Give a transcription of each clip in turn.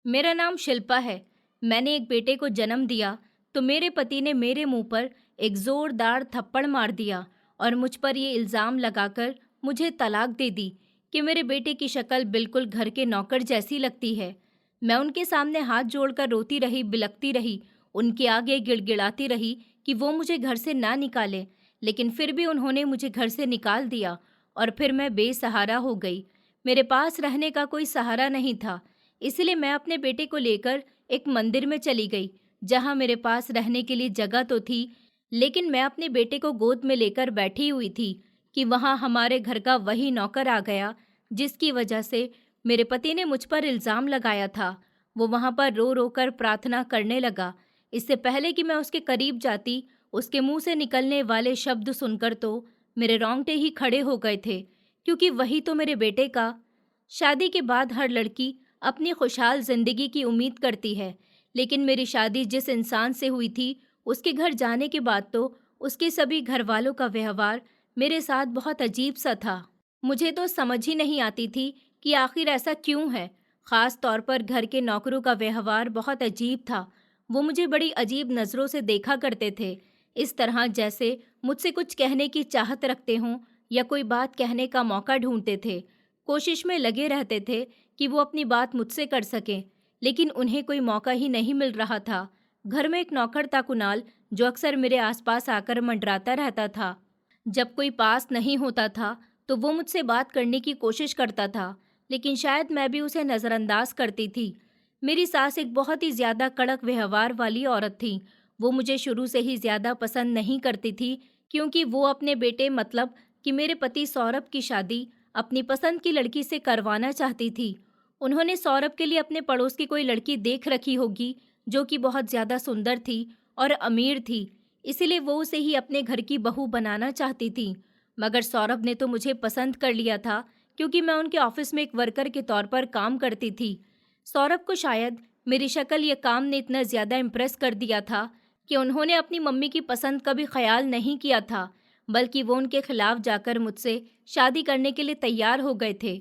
मेरा नाम शिल्पा है। मैंने एक बेटे को जन्म दिया तो मेरे पति ने मेरे मुंह पर एक जोरदार थप्पड़ मार दिया और मुझ पर ये इल्ज़ाम लगाकर मुझे तलाक दे दी कि मेरे बेटे की शक्ल बिल्कुल घर के नौकर जैसी लगती है। मैं उनके सामने हाथ जोड़कर रोती रही, बिलखती रही, उनके आगे गिड़गिड़ाती रही कि वो मुझे घर से ना निकालें, लेकिन फिर भी उन्होंने मुझे घर से निकाल दिया और फिर मैं बेसहारा हो गई। मेरे पास रहने का कोई सहारा नहीं था, इसलिए मैं अपने बेटे को लेकर एक मंदिर में चली गई, जहां मेरे पास रहने के लिए जगह तो थी, लेकिन मैं अपने बेटे को गोद में लेकर बैठी हुई थी कि वहां हमारे घर का वही नौकर आ गया जिसकी वजह से मेरे पति ने मुझ पर इल्ज़ाम लगाया था। वो वहां पर रो रो कर प्रार्थना करने लगा। इससे पहले कि मैं उसके करीब जाती, उसके मुंह से निकलने वाले शब्द सुनकर तो मेरे रोंगटे ही खड़े हो गए थे, क्योंकि वही तो मेरे बेटे का। शादी के बाद हर लड़की अपनी खुशहाल जिंदगी की उम्मीद करती है, लेकिन मेरी शादी जिस इंसान से हुई थी, उसके घर जाने के बाद तो उसके सभी घर वालों का व्यवहार मेरे साथ बहुत अजीब सा था। मुझे तो समझ ही नहीं आती थी कि आखिर ऐसा क्यों है। खास तौर पर घर के नौकरों का व्यवहार बहुत अजीब था। वो मुझे बड़ी अजीब नज़रों से देखा करते थे, इस तरह जैसे मुझसे कुछ कहने की चाहत रखते हों या कोई बात कहने का मौका ढूंढते थे। कोशिश में लगे रहते थे कि वो अपनी बात मुझसे कर सकें, लेकिन उन्हें कोई मौका ही नहीं मिल रहा था। घर में एक नौकर था कुणाल, जो अक्सर मेरे आसपास आकर मंडराता रहता था। जब कोई पास नहीं होता था तो वो मुझसे बात करने की कोशिश करता था, लेकिन शायद मैं भी उसे नज़रअंदाज करती थी। मेरी सास एक बहुत ही ज़्यादा कड़क व्यवहार वाली औरत थी। वो मुझे शुरू से ही ज़्यादा पसंद नहीं करती थी, क्योंकि वो अपने बेटे मतलब कि मेरे पति सौरभ की शादी अपनी पसंद की लड़की से करवाना चाहती थी। उन्होंने सौरभ के लिए अपने पड़ोस की कोई लड़की देख रखी होगी, जो कि बहुत ज़्यादा सुंदर थी और अमीर थी, इसीलिए वो उसे ही अपने घर की बहू बनाना चाहती थी। मगर सौरभ ने तो मुझे पसंद कर लिया था, क्योंकि मैं उनके ऑफिस में एक वर्कर के तौर पर काम करती थी। सौरभ को शायद मेरी शक्ल या काम ने इतना ज़्यादा इम्प्रेस कर दिया था कि उन्होंने अपनी मम्मी की पसंद का भी ख्याल नहीं किया था, बल्कि वो उनके खिलाफ जाकर मुझसे शादी करने के लिए तैयार हो गए थे।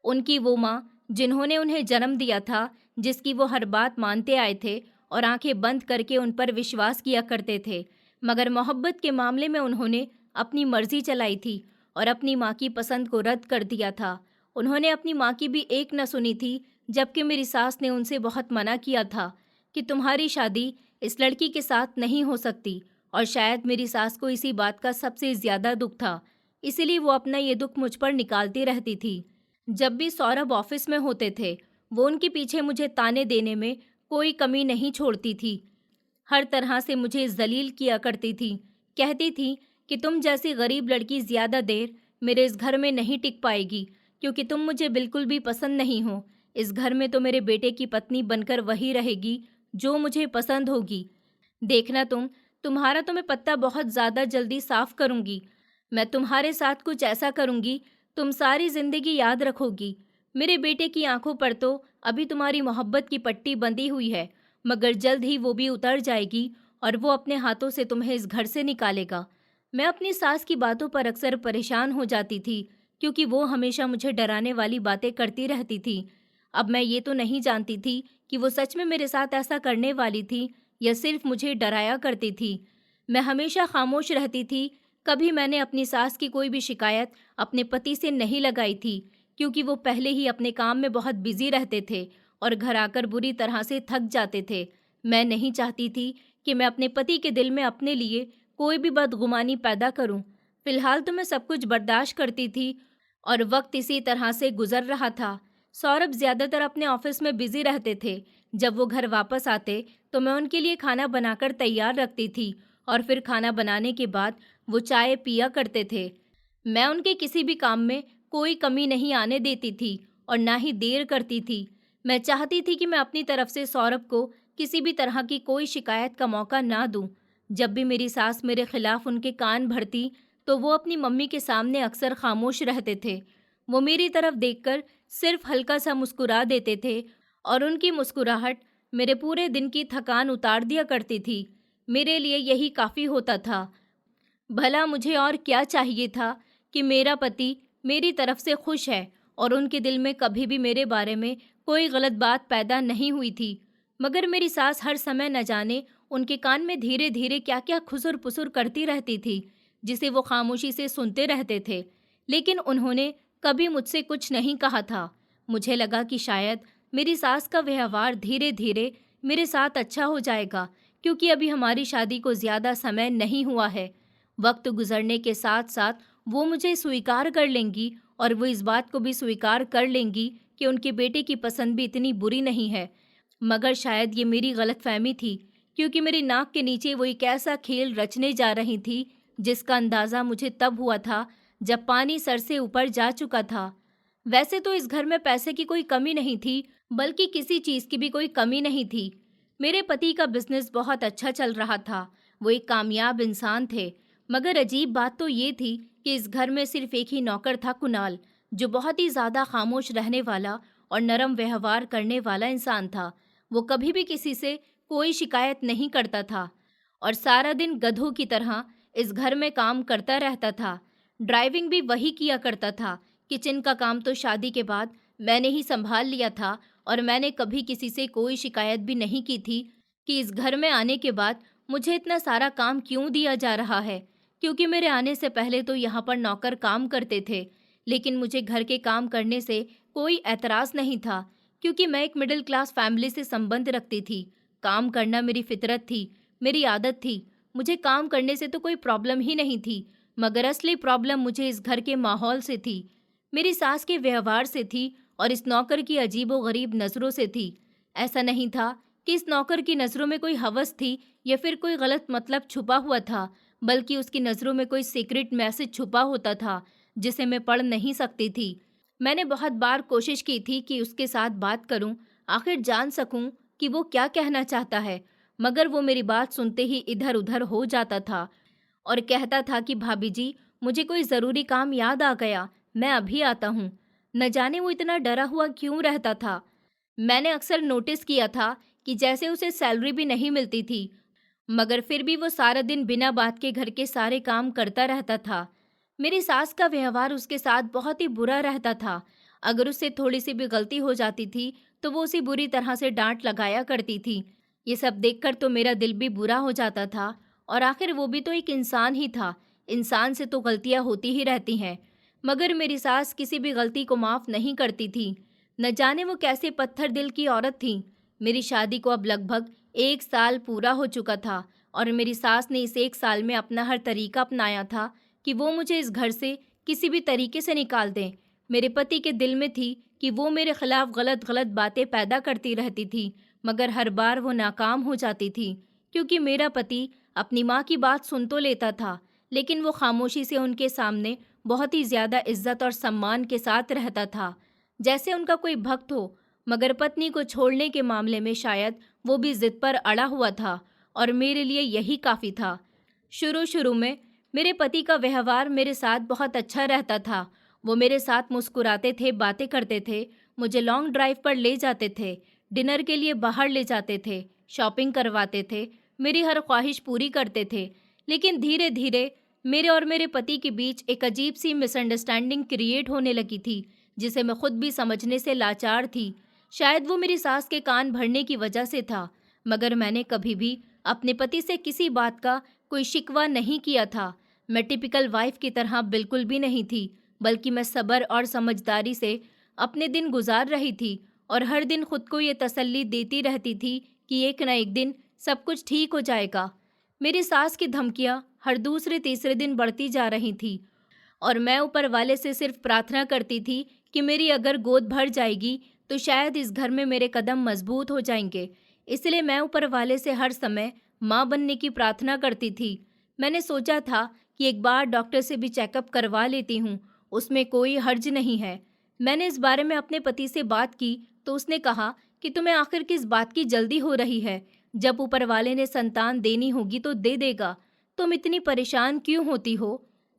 उनकी वो माँ, जिन्होंने उन्हें जन्म दिया था, जिसकी वो हर बात मानते आए थे और आंखें बंद करके उन पर विश्वास किया करते थे, मगर मोहब्बत के मामले में उन्होंने अपनी मर्जी चलाई थी और अपनी माँ की पसंद को रद्द कर दिया था। उन्होंने अपनी माँ की भी एक न सुनी थी, जबकि मेरी सास ने उनसे बहुत मना किया था कि तुम्हारी शादी इस लड़की के साथ नहीं हो सकती, और शायद मेरी सास को इसी बात का सबसे ज़्यादा दुख था, इसीलिए वो अपना ये दुख मुझ पर निकालती रहती थी। जब भी सौरभ ऑफिस में होते थे, वो उनके पीछे मुझे ताने देने में कोई कमी नहीं छोड़ती थी। हर तरह से मुझे जलील किया करती थी। कहती थी कि तुम जैसी गरीब लड़की ज़्यादा देर मेरे इस घर में नहीं टिक पाएगी, क्योंकि तुम मुझे बिल्कुल भी पसंद नहीं हो। इस घर में तो मेरे बेटे की पत्नी बनकर वही रहेगी जो मुझे पसंद होगी। देखना तुम्हारा तो मैं पत्ता बहुत ज़्यादा जल्दी साफ करूँगी। मैं तुम्हारे साथ कुछ ऐसा करूँगी, तुम सारी ज़िंदगी याद रखोगी। मेरे बेटे की आंखों पर तो अभी तुम्हारी मोहब्बत की पट्टी बंधी हुई है, मगर जल्द ही वो भी उतर जाएगी और वो अपने हाथों से तुम्हें इस घर से निकालेगा। मैं अपनी सास की बातों पर अक्सर परेशान हो जाती थी, क्योंकि वो हमेशा मुझे डराने वाली बातें करती रहती थी। अब मैं ये तो नहीं जानती थी कि वो सच में मेरे साथ ऐसा करने वाली थी या सिर्फ मुझे डराया करती थी। मैं हमेशा खामोश रहती थी। कभी मैंने अपनी सास की कोई भी शिकायत अपने पति से नहीं लगाई थी, क्योंकि वो पहले ही अपने काम में बहुत बिजी रहते थे और घर आकर बुरी तरह से थक जाते थे। मैं नहीं चाहती थी कि मैं अपने पति के दिल में अपने लिए कोई भी बदगुमानी पैदा करूं। फिलहाल तो मैं सब कुछ बर्दाश्त करती थी और वक्त इसी तरह से गुजर रहा था। सौरभ ज़्यादातर अपने ऑफिस में बिजी रहते थे। जब वो घर वापस आते तो मैं उनके लिए खाना बनाकर तैयार रखती थी और फिर खाना बनाने के बाद वो चाय पिया करते थे। मैं उनके किसी भी काम में कोई कमी नहीं आने देती थी और ना ही देर करती थी। मैं चाहती थी कि मैं अपनी तरफ से सौरभ को किसी भी तरह की कोई शिकायत का मौका ना दूं। जब भी मेरी सास मेरे खिलाफ उनके कान भरती तो वो अपनी मम्मी के सामने अक्सर खामोश रहते थे। वो मेरी तरफ देखकर सिर्फ हल्का सा मुस्कुरा देते थे और उनकी मुस्कुराहट मेरे पूरे दिन की थकान उतार दिया करती थी। मेरे लिए यही काफ़ी होता था। भला मुझे और क्या चाहिए था कि मेरा पति मेरी तरफ से खुश है और उनके दिल में कभी भी मेरे बारे में कोई गलत बात पैदा नहीं हुई थी, मगर मेरी सास हर समय न जाने उनके कान में धीरे धीरे क्या क्या खुसुर पुसुर करती रहती थी, जिसे वो खामोशी से सुनते रहते थे। लेकिन उन्होंने कभी मुझसे कुछ नहीं कहा था। मुझे लगा कि शायद मेरी सास का व्यवहार धीरे धीरे मेरे साथ अच्छा हो जाएगा, क्योंकि अभी हमारी शादी को ज़्यादा समय नहीं हुआ है। वक्त गुजरने के साथ साथ वो मुझे स्वीकार कर लेंगी और वो इस बात को भी स्वीकार कर लेंगी कि उनके बेटे की पसंद भी इतनी बुरी नहीं है। मगर शायद ये मेरी गलतफहमी थी, क्योंकि मेरी नाक के नीचे वो एक ऐसा खेल रचने जा रही थी जिसका अंदाज़ा मुझे तब हुआ था जब पानी सर से ऊपर जा चुका था। वैसे तो इस घर में पैसे की कोई कमी नहीं थी, बल्कि किसी चीज़ की भी कोई कमी नहीं थी। मेरे पति का बिजनेस बहुत अच्छा चल रहा था, वो एक कामयाब इंसान थे। मगर अजीब बात तो ये थी कि इस घर में सिर्फ एक ही नौकर था, कुणाल, जो बहुत ही ज़्यादा खामोश रहने वाला और नरम व्यवहार करने वाला इंसान था। वो कभी भी किसी से कोई शिकायत नहीं करता था और सारा दिन गधों की तरह इस घर में काम करता रहता था। ड्राइविंग भी वही किया करता था। किचन का काम तो शादी के बाद मैंने ही संभाल लिया था और मैंने कभी किसी से कोई शिकायत भी नहीं की थी कि इस घर में आने के बाद मुझे इतना सारा काम क्यों दिया जा रहा है, क्योंकि मेरे आने से पहले तो यहाँ पर नौकर काम करते थे। लेकिन मुझे घर के काम करने से कोई एतराज़ नहीं था, क्योंकि मैं एक मिडिल क्लास फैमिली से संबंध रखती थी। काम करना मेरी फितरत थी, मेरी आदत थी। मुझे काम करने से तो कोई प्रॉब्लम ही नहीं थी, मगर असली प्रॉब्लम मुझे इस घर के माहौल से थी, मेरी सास के व्यवहार से थी और इस नौकर की अजीबो-गरीब नज़रों से थी। ऐसा नहीं था कि इस नौकर की नज़रों में कोई हवस थी या फिर कोई गलत मतलब छुपा हुआ था, बल्कि उसकी नज़रों में कोई सीक्रेट मैसेज छुपा होता था, जिसे मैं पढ़ नहीं सकती थी। मैंने बहुत बार कोशिश की थी कि उसके साथ बात करूं, आखिर जान सकूं कि वो क्या कहना चाहता है, मगर वो मेरी बात सुनते ही इधर-उधर हो जाता था और कहता था कि भाभी जी, मुझे कोई ज़रूरी काम याद आ गया, मैं अभी आता हूँ। न जाने वो इतना डरा हुआ क्यों रहता था। मैंने अक्सर नोटिस किया था कि जैसे उसे सैलरी भी नहीं मिलती थी, मगर फिर भी वो सारा दिन बिना बात के घर के सारे काम करता रहता था। मेरी सास का व्यवहार उसके साथ बहुत ही बुरा रहता था। अगर उससे थोड़ी सी भी गलती हो जाती थी, तो वो उसे बुरी तरह से डांट लगाया करती थी। ये सब देखकर तो मेरा दिल भी बुरा हो जाता था और आखिर वो भी तो एक इंसान ही था। इंसान से तो गलतियां होती ही रहती हैं, मगर मेरी सास किसी भी गलती को माफ़ नहीं करती थी। न जाने वो कैसे पत्थर दिल की औरत थी। मेरी शादी को अब लगभग 1 साल पूरा हो चुका था और मेरी सास ने इस 1 साल में अपना हर तरीका अपनाया था कि वो मुझे इस घर से किसी भी तरीके से निकाल दें। मेरे पति के दिल में थी कि वो मेरे खिलाफ गलत गलत बातें पैदा करती रहती थी, मगर हर बार वो नाकाम हो जाती थी, क्योंकि मेरा पति अपनी माँ की बात सुन तो लेता था, लेकिन वो खामोशी से उनके सामने बहुत ही ज़्यादा इज्जत और सम्मान के साथ रहता था, जैसे उनका कोई भक्त हो। मगर पत्नी को छोड़ने के मामले में शायद वो भी जिद पर अड़ा हुआ था और मेरे लिए यही काफ़ी था। शुरू शुरू में मेरे पति का व्यवहार मेरे साथ बहुत अच्छा रहता था। वो मेरे साथ मुस्कुराते थे, बातें करते थे, मुझे लॉन्ग ड्राइव पर ले जाते थे, डिनर के लिए बाहर ले जाते थे, शॉपिंग करवाते थे, मेरी हर ख्वाहिश पूरी करते थे। लेकिन धीरे धीरे मेरे और मेरे पति के बीच एक अजीब सी मिसअंडरस्टैंडिंग क्रिएट होने लगी थी, जिसे मैं खुद भी समझने से लाचार थी। शायद वो मेरी सास के कान भरने की वजह से था, मगर मैंने कभी भी अपने पति से किसी बात का कोई शिकवा नहीं किया था। मैं टिपिकल वाइफ की तरह बिल्कुल भी नहीं थी, बल्कि मैं सब्र और समझदारी से अपने दिन गुजार रही थी और हर दिन खुद को ये तसल्ली देती रहती थी कि एक न एक दिन सब कुछ ठीक हो जाएगा। मेरी सास की धमकियाँ हर दूसरे तीसरे दिन बढ़ती जा रही थी और मैं ऊपर वाले से सिर्फ प्रार्थना करती थी कि मेरी अगर गोद भर जाएगी तो शायद इस घर में मेरे कदम मजबूत हो जाएंगे। इसलिए मैं ऊपर वाले से हर समय माँ बनने की प्रार्थना करती थी। मैंने सोचा था कि एक बार डॉक्टर से भी चेकअप करवा लेती हूँ, उसमें कोई हर्ज नहीं है। मैंने इस बारे में अपने पति से बात की तो उसने कहा कि तुम्हें आखिर किस बात की जल्दी हो रही है, जब ऊपर वाले ने संतान देनी होगी तो दे देगा, तुम इतनी परेशान क्यों होती हो।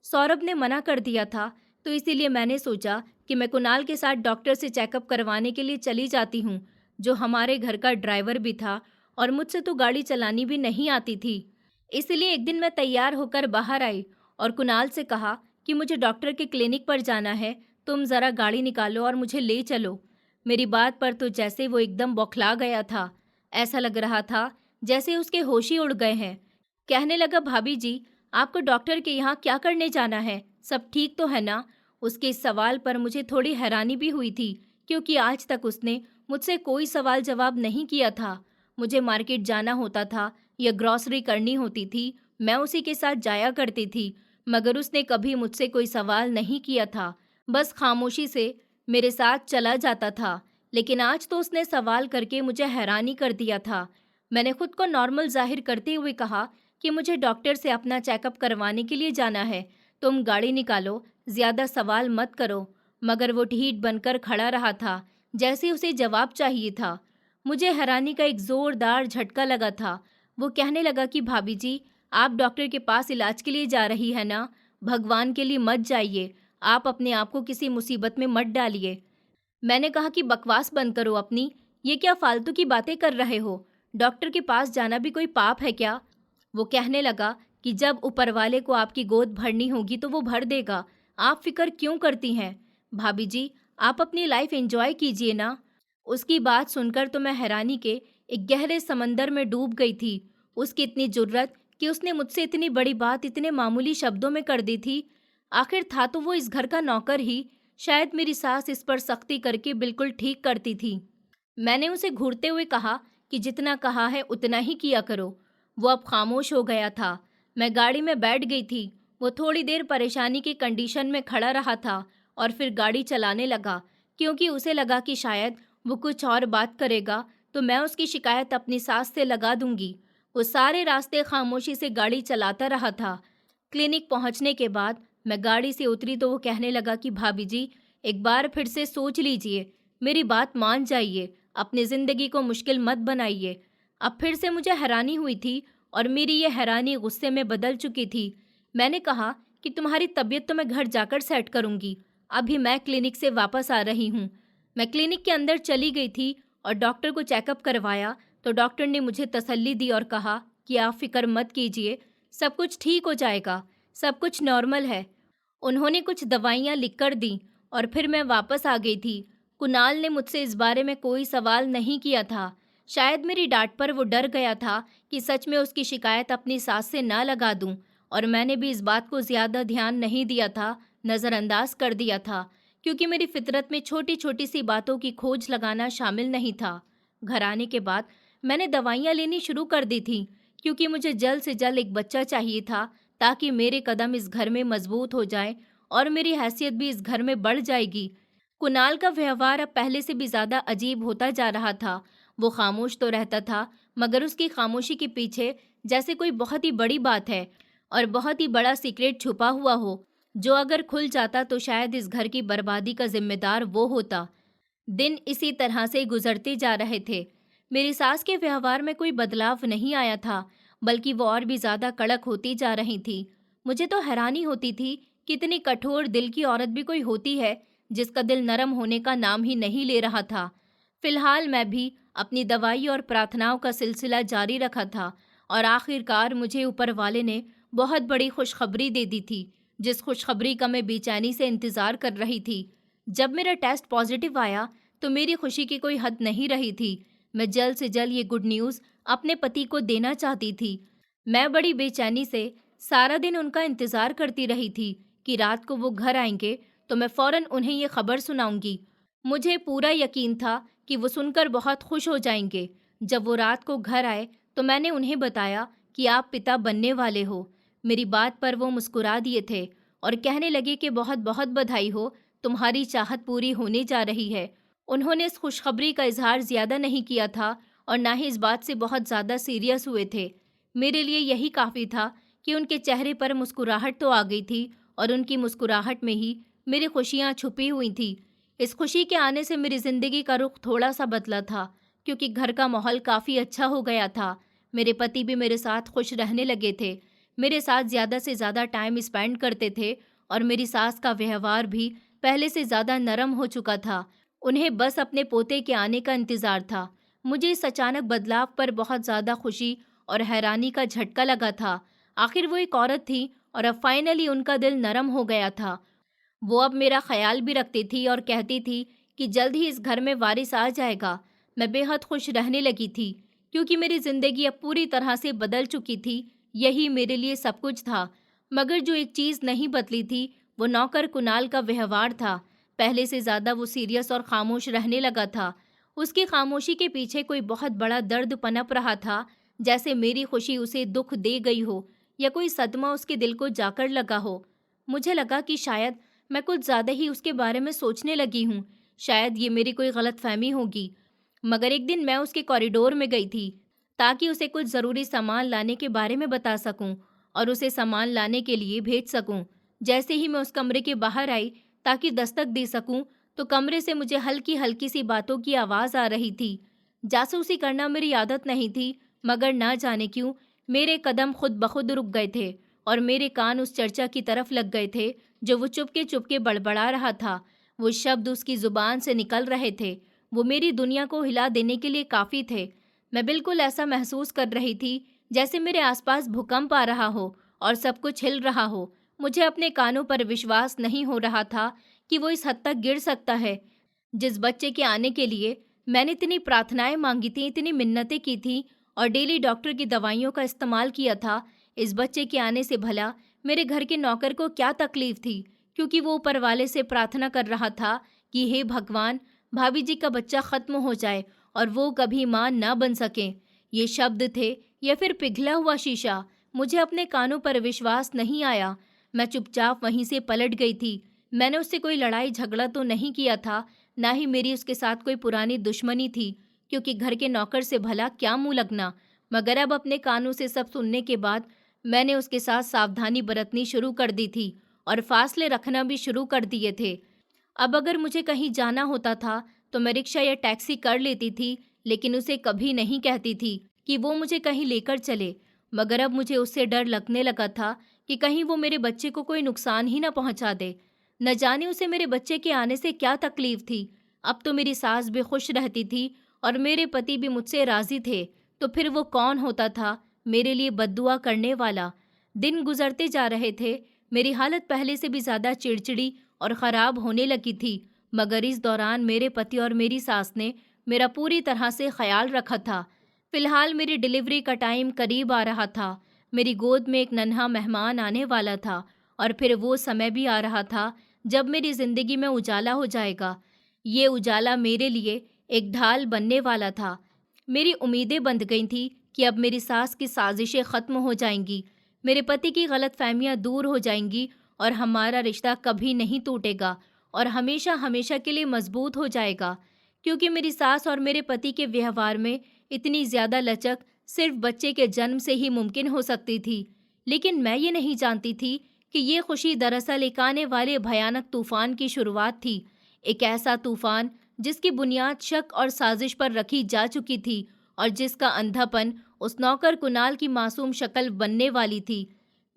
सौरभ ने मना कर दिया था, तो इसीलिए मैंने सोचा कि मैं कुणाल के साथ डॉक्टर से चेकअप करवाने के लिए चली जाती हूँ, जो हमारे घर का ड्राइवर भी था और मुझसे तो गाड़ी चलानी भी नहीं आती थी। इसलिए एक दिन मैं तैयार होकर बाहर आई और कुणाल से कहा कि मुझे डॉक्टर के क्लिनिक पर जाना है, तुम ज़रा गाड़ी निकालो और मुझे ले चलो। मेरी बात पर तो जैसे वो एकदम बौखला गया था। ऐसा लग रहा था जैसे उसके होश ही उड़ गए हैं। कहने लगा, भाभी जी, आपको डॉक्टर के यहाँ क्या करने जाना है? सब ठीक तो है ना? उसके इस सवाल पर मुझे थोड़ी हैरानी भी हुई थी, क्योंकि आज तक उसने मुझसे कोई सवाल जवाब नहीं किया था। मुझे मार्केट जाना होता था या ग्रॉसरी करनी होती थी, मैं उसी के साथ जाया करती थी, मगर उसने कभी मुझसे कोई सवाल नहीं किया था। बस खामोशी से मेरे साथ चला जाता था। लेकिन आज तो उसने सवाल करके मुझे हैरानी कर दिया था। मैंने खुद को नॉर्मल जाहिर करते हुए कहा कि मुझे डॉक्टर से अपना चेकअप करवाने के लिए जाना है। तुम गाड़ी निकालो, ज्यादा सवाल मत करो। मगर वो ढीठ बनकर खड़ा रहा था, जैसे उसे जवाब चाहिए था। मुझे हैरानी का एक जोरदार झटका लगा था। वो कहने लगा कि भाभी जी, आप डॉक्टर के पास इलाज के लिए जा रही है ना? भगवान के लिए मत जाइए, आप अपने आप को किसी मुसीबत में मत डालिए। मैंने कहा कि बकवास बंद करो अपनी, ये क्या फालतू की बातें कर रहे हो? डॉक्टर के पास जाना भी कोई पाप है क्या? वो कहने लगा कि जब ऊपर वाले को आपकी गोद भरनी होगी तो वो भर देगा, आप फिक्र क्यों करती हैं? भाभी जी, आप अपनी लाइफ एंजॉय कीजिए ना। उसकी बात सुनकर तो मैं हैरानी के एक गहरे समंदर में डूब गई थी। उसकी इतनी जुर्रत कि उसने मुझसे इतनी बड़ी बात इतने मामूली शब्दों में कर दी थी। आखिर था तो वो इस घर का नौकर ही। शायद मेरी सास इस पर सख्ती करके बिल्कुल ठीक करती थी। मैंने उसे घूरते हुए कहा कि जितना कहा है उतना ही किया करो। वो अब खामोश हो गया था। मैं गाड़ी में बैठ गई थी। वो थोड़ी देर परेशानी की कंडीशन में खड़ा रहा था और फिर गाड़ी चलाने लगा, क्योंकि उसे लगा कि शायद वो कुछ और बात करेगा तो मैं उसकी शिकायत अपनी सास से लगा दूंगी। वो सारे रास्ते खामोशी से गाड़ी चलाता रहा था। क्लिनिक पहुंचने के बाद मैं गाड़ी से उतरी तो वो कहने लगा कि भाभी जी, एक बार फिर से सोच लीजिए, मेरी बात मान जाइए, अपनी जिंदगी को मुश्किल मत बनाइए। अब फिर से मुझे हैरानी हुई थी और मेरी ये हैरानी गुस्से में बदल चुकी थी। मैंने कहा कि तुम्हारी तबीयत तो मैं घर जाकर सेट करूंगी, अभी मैं क्लिनिक से वापस आ रही हूँ। मैं क्लिनिक के अंदर चली गई थी और डॉक्टर को चेकअप करवाया तो डॉक्टर ने मुझे तसल्ली दी और कहा कि आप फिक्र मत कीजिए, सब कुछ ठीक हो जाएगा, सब कुछ नॉर्मल है। उन्होंने कुछ दवाइयाँ लिखकर दी और फिर मैं वापस आ गई थी। कुणाल ने मुझसे इस बारे में कोई सवाल नहीं किया था। शायद मेरी डांट पर वो डर गया था कि सच में उसकी शिकायत अपनी सास से ना लगा दूं, और मैंने भी इस बात को ज़्यादा ध्यान नहीं दिया था, नज़रअंदाज कर दिया था, क्योंकि मेरी फितरत में छोटी छोटी सी बातों की खोज लगाना शामिल नहीं था। घर आने के बाद मैंने दवाइयाँ लेनी शुरू कर दी थी, क्योंकि मुझे जल्द से जल्द एक बच्चा चाहिए था, ताकि मेरे कदम इस घर में मजबूत हो जाएं और मेरी हैसियत भी इस घर में बढ़ जाएगी। कुणाल का व्यवहार अब पहले से भी ज़्यादा अजीब होता जा रहा था। वो खामोश तो रहता था, मगर उसकी खामोशी के पीछे जैसे कोई बहुत ही बड़ी बात है और बहुत ही बड़ा सीक्रेट छुपा हुआ हो, जो अगर खुल जाता तो शायद इस घर की बर्बादी का जिम्मेदार वो होता। दिन इसी तरह से गुजरते जा रहे थे। मेरी सास के व्यवहार में कोई बदलाव नहीं आया था, बल्कि वो और भी ज़्यादा कड़क होती जा रही थी। मुझे तो हैरानी होती थी कि इतनी कठोर दिल की औरत भी कोई होती है, जिसका दिल नरम होने का नाम ही नहीं ले रहा था। फिलहाल मैं भी अपनी दवाई और प्रार्थनाओं का सिलसिला जारी रखा था और आखिरकार मुझे ऊपर वाले ने बहुत बड़ी खुशखबरी दे दी थी, जिस खुशखबरी का मैं बेचैनी से इंतज़ार कर रही थी। जब मेरा टेस्ट पॉजिटिव आया तो मेरी खुशी की कोई हद नहीं रही थी। मैं जल्द से जल्द ये गुड न्यूज़ अपने पति को देना चाहती थी। मैं बड़ी बेचैनी से सारा दिन उनका इंतज़ार करती रही थी कि रात को वो घर आएंगे तो मैं फ़ौरन उन्हें ये खबर सुनाऊंगी। मुझे पूरा यकीन था कि वो सुनकर बहुत खुश हो जाएंगे। जब वो रात को घर आए तो मैंने उन्हें बताया कि आप पिता बनने वाले हो। मेरी बात पर वो मुस्कुरा दिए थे और कहने लगे कि बहुत बहुत बधाई हो, तुम्हारी चाहत पूरी होने जा रही है। उन्होंने इस खुशखबरी का इजहार ज़्यादा नहीं किया था और ना ही इस बात से बहुत ज़्यादा सीरियस हुए थे। मेरे लिए यही काफ़ी था कि उनके चेहरे पर मुस्कुराहट तो आ गई थी और उनकी मुस्कुराहट में ही मेरी खुशियाँ छुपी हुई थी। इस खुशी के आने से मेरी ज़िंदगी का रुख थोड़ा सा बदला था, क्योंकि घर का माहौल काफ़ी अच्छा हो गया था। मेरे पति भी मेरे साथ खुश रहने लगे थे, मेरे साथ ज़्यादा से ज़्यादा टाइम स्पेंड करते थे और मेरी सास का व्यवहार भी पहले से ज़्यादा नरम हो चुका था। उन्हें बस अपने पोते के आने का इंतज़ार था। मुझे इस अचानक बदलाव पर बहुत ज़्यादा खुशी और हैरानी का झटका लगा था। आखिर वो एक औरत थी और अब फाइनली उनका दिल नरम हो गया था। वो अब मेरा ख्याल भी रखती थी और कहती थी कि जल्द ही इस घर में वारिस आ जाएगा। मैं बेहद खुश रहने लगी थी, क्योंकि मेरी ज़िंदगी अब पूरी तरह से बदल चुकी थी। यही मेरे लिए सब कुछ था। मगर जो एक चीज़ नहीं बदली थी, वो नौकर कुणाल का व्यवहार था। पहले से ज़्यादा वो सीरियस और खामोश रहने लगा था। उसकी खामोशी के पीछे कोई बहुत बड़ा दर्द पनप रहा था, जैसे मेरी खुशी उसे दुख दे गई हो या कोई सदमा उसके दिल को जाकर लगा हो। मुझे लगा कि शायद मैं कुछ ज़्यादा ही उसके बारे में सोचने लगी हूँ। शायद ये मेरी कोई गलतफहमी होगी। मगर एक दिन मैं उसके कॉरिडोर में गई थी, ताकि उसे कुछ ज़रूरी सामान लाने के बारे में बता सकूं और उसे सामान लाने के लिए भेज सकूं। जैसे ही मैं उस कमरे के बाहर आई, ताकि दस्तक दे सकूं, तो कमरे से मुझे हल्की हल्की सी बातों की आवाज़ आ रही थी। जासूसी करना मेरी आदत नहीं थी, मगर ना जाने क्यों मेरे कदम खुद ब खुद रुक गए थे और मेरे कान उस चर्चा की तरफ लग गए थे जो वो चुपके चुपके बड़बड़ा रहा था। वो शब्द उसकी ज़ुबान से निकल रहे थे। वो मेरी दुनिया को हिला देने के लिए काफ़ी थे। मैं बिल्कुल ऐसा महसूस कर रही थी जैसे मेरे आसपास भूकंप आ रहा हो और सब कुछ हिल रहा हो। मुझे अपने कानों पर विश्वास नहीं हो रहा था कि वो इस हद तक गिर सकता है। जिस बच्चे के आने के लिए मैंने इतनी प्रार्थनाएं मांगी थी, इतनी मिन्नतें की थी और डेली डॉक्टर की दवाइयों का इस्तेमाल किया था, इस बच्चे के आने से भला मेरे घर के नौकर को क्या तकलीफ थी? क्योंकि वो ऊपर वाले से प्रार्थना कर रहा था कि हे भगवान, भाभी जी का बच्चा खत्म हो जाए और वो कभी मां ना बन सकें। ये शब्द थे या फिर पिघला हुआ शीशा? मुझे अपने कानों पर विश्वास नहीं आया। मैं चुपचाप वहीं से पलट गई थी। मैंने उससे कोई लड़ाई झगड़ा तो नहीं किया था, ना ही मेरी उसके साथ कोई पुरानी दुश्मनी थी, क्योंकि घर के नौकर से भला क्या मुंह लगना। मगर अब अपने कानों से सब सुनने के बाद मैंने उसके साथ सावधानी बरतनी शुरू कर दी थी और फासले रखना भी शुरू कर दिए थे। अब अगर मुझे कहीं जाना होता था तो मैं रिक्शा या टैक्सी कर लेती थी, लेकिन उसे कभी नहीं कहती थी कि वो मुझे कहीं लेकर चले। मगर अब मुझे उससे डर लगने लगा था कि कहीं वो मेरे बच्चे को कोई नुकसान ही ना पहुंचा दे। न जाने उसे मेरे बच्चे के आने से क्या तकलीफ थी। अब तो मेरी सास भी खुश रहती थी और मेरे पति भी मुझसे राजी थे, तो फिर वो कौन होता था मेरे लिए बद्दुआ करने वाला? दिन गुजरते जा रहे थे। मेरी हालत पहले से भी ज्यादा चिड़चिड़ी और ख़राब होने लगी थी, मगर इस दौरान मेरे पति और मेरी सास ने मेरा पूरी तरह से ख्याल रखा था। फिलहाल मेरी डिलीवरी का टाइम करीब आ रहा था। मेरी गोद में एक नन्हा मेहमान आने वाला था और फिर वो समय भी आ रहा था जब मेरी ज़िंदगी में उजाला हो जाएगा। ये उजाला मेरे लिए एक ढाल बनने वाला था। मेरी उम्मीदें बंध गई थी कि अब मेरी सास की साजिशें ख़त्म हो जाएंगी, मेरे पति की गलतफहमियां दूर हो जाएंगी और हमारा रिश्ता कभी नहीं टूटेगा और हमेशा हमेशा के लिए मजबूत हो जाएगा। क्योंकि मेरी सास और मेरे पति के व्यवहार में इतनी ज़्यादा लचक सिर्फ बच्चे के जन्म से ही मुमकिन हो सकती थी। लेकिन मैं ये नहीं जानती थी कि ये खुशी दरअसल एक आने वाले भयानक तूफान की शुरुआत थी। एक ऐसा तूफान जिसकी बुनियाद शक और साजिश पर रखी जा चुकी थी और जिसका अंधापन उस नौकर कुणाल की मासूम शक्ल बनने वाली थी।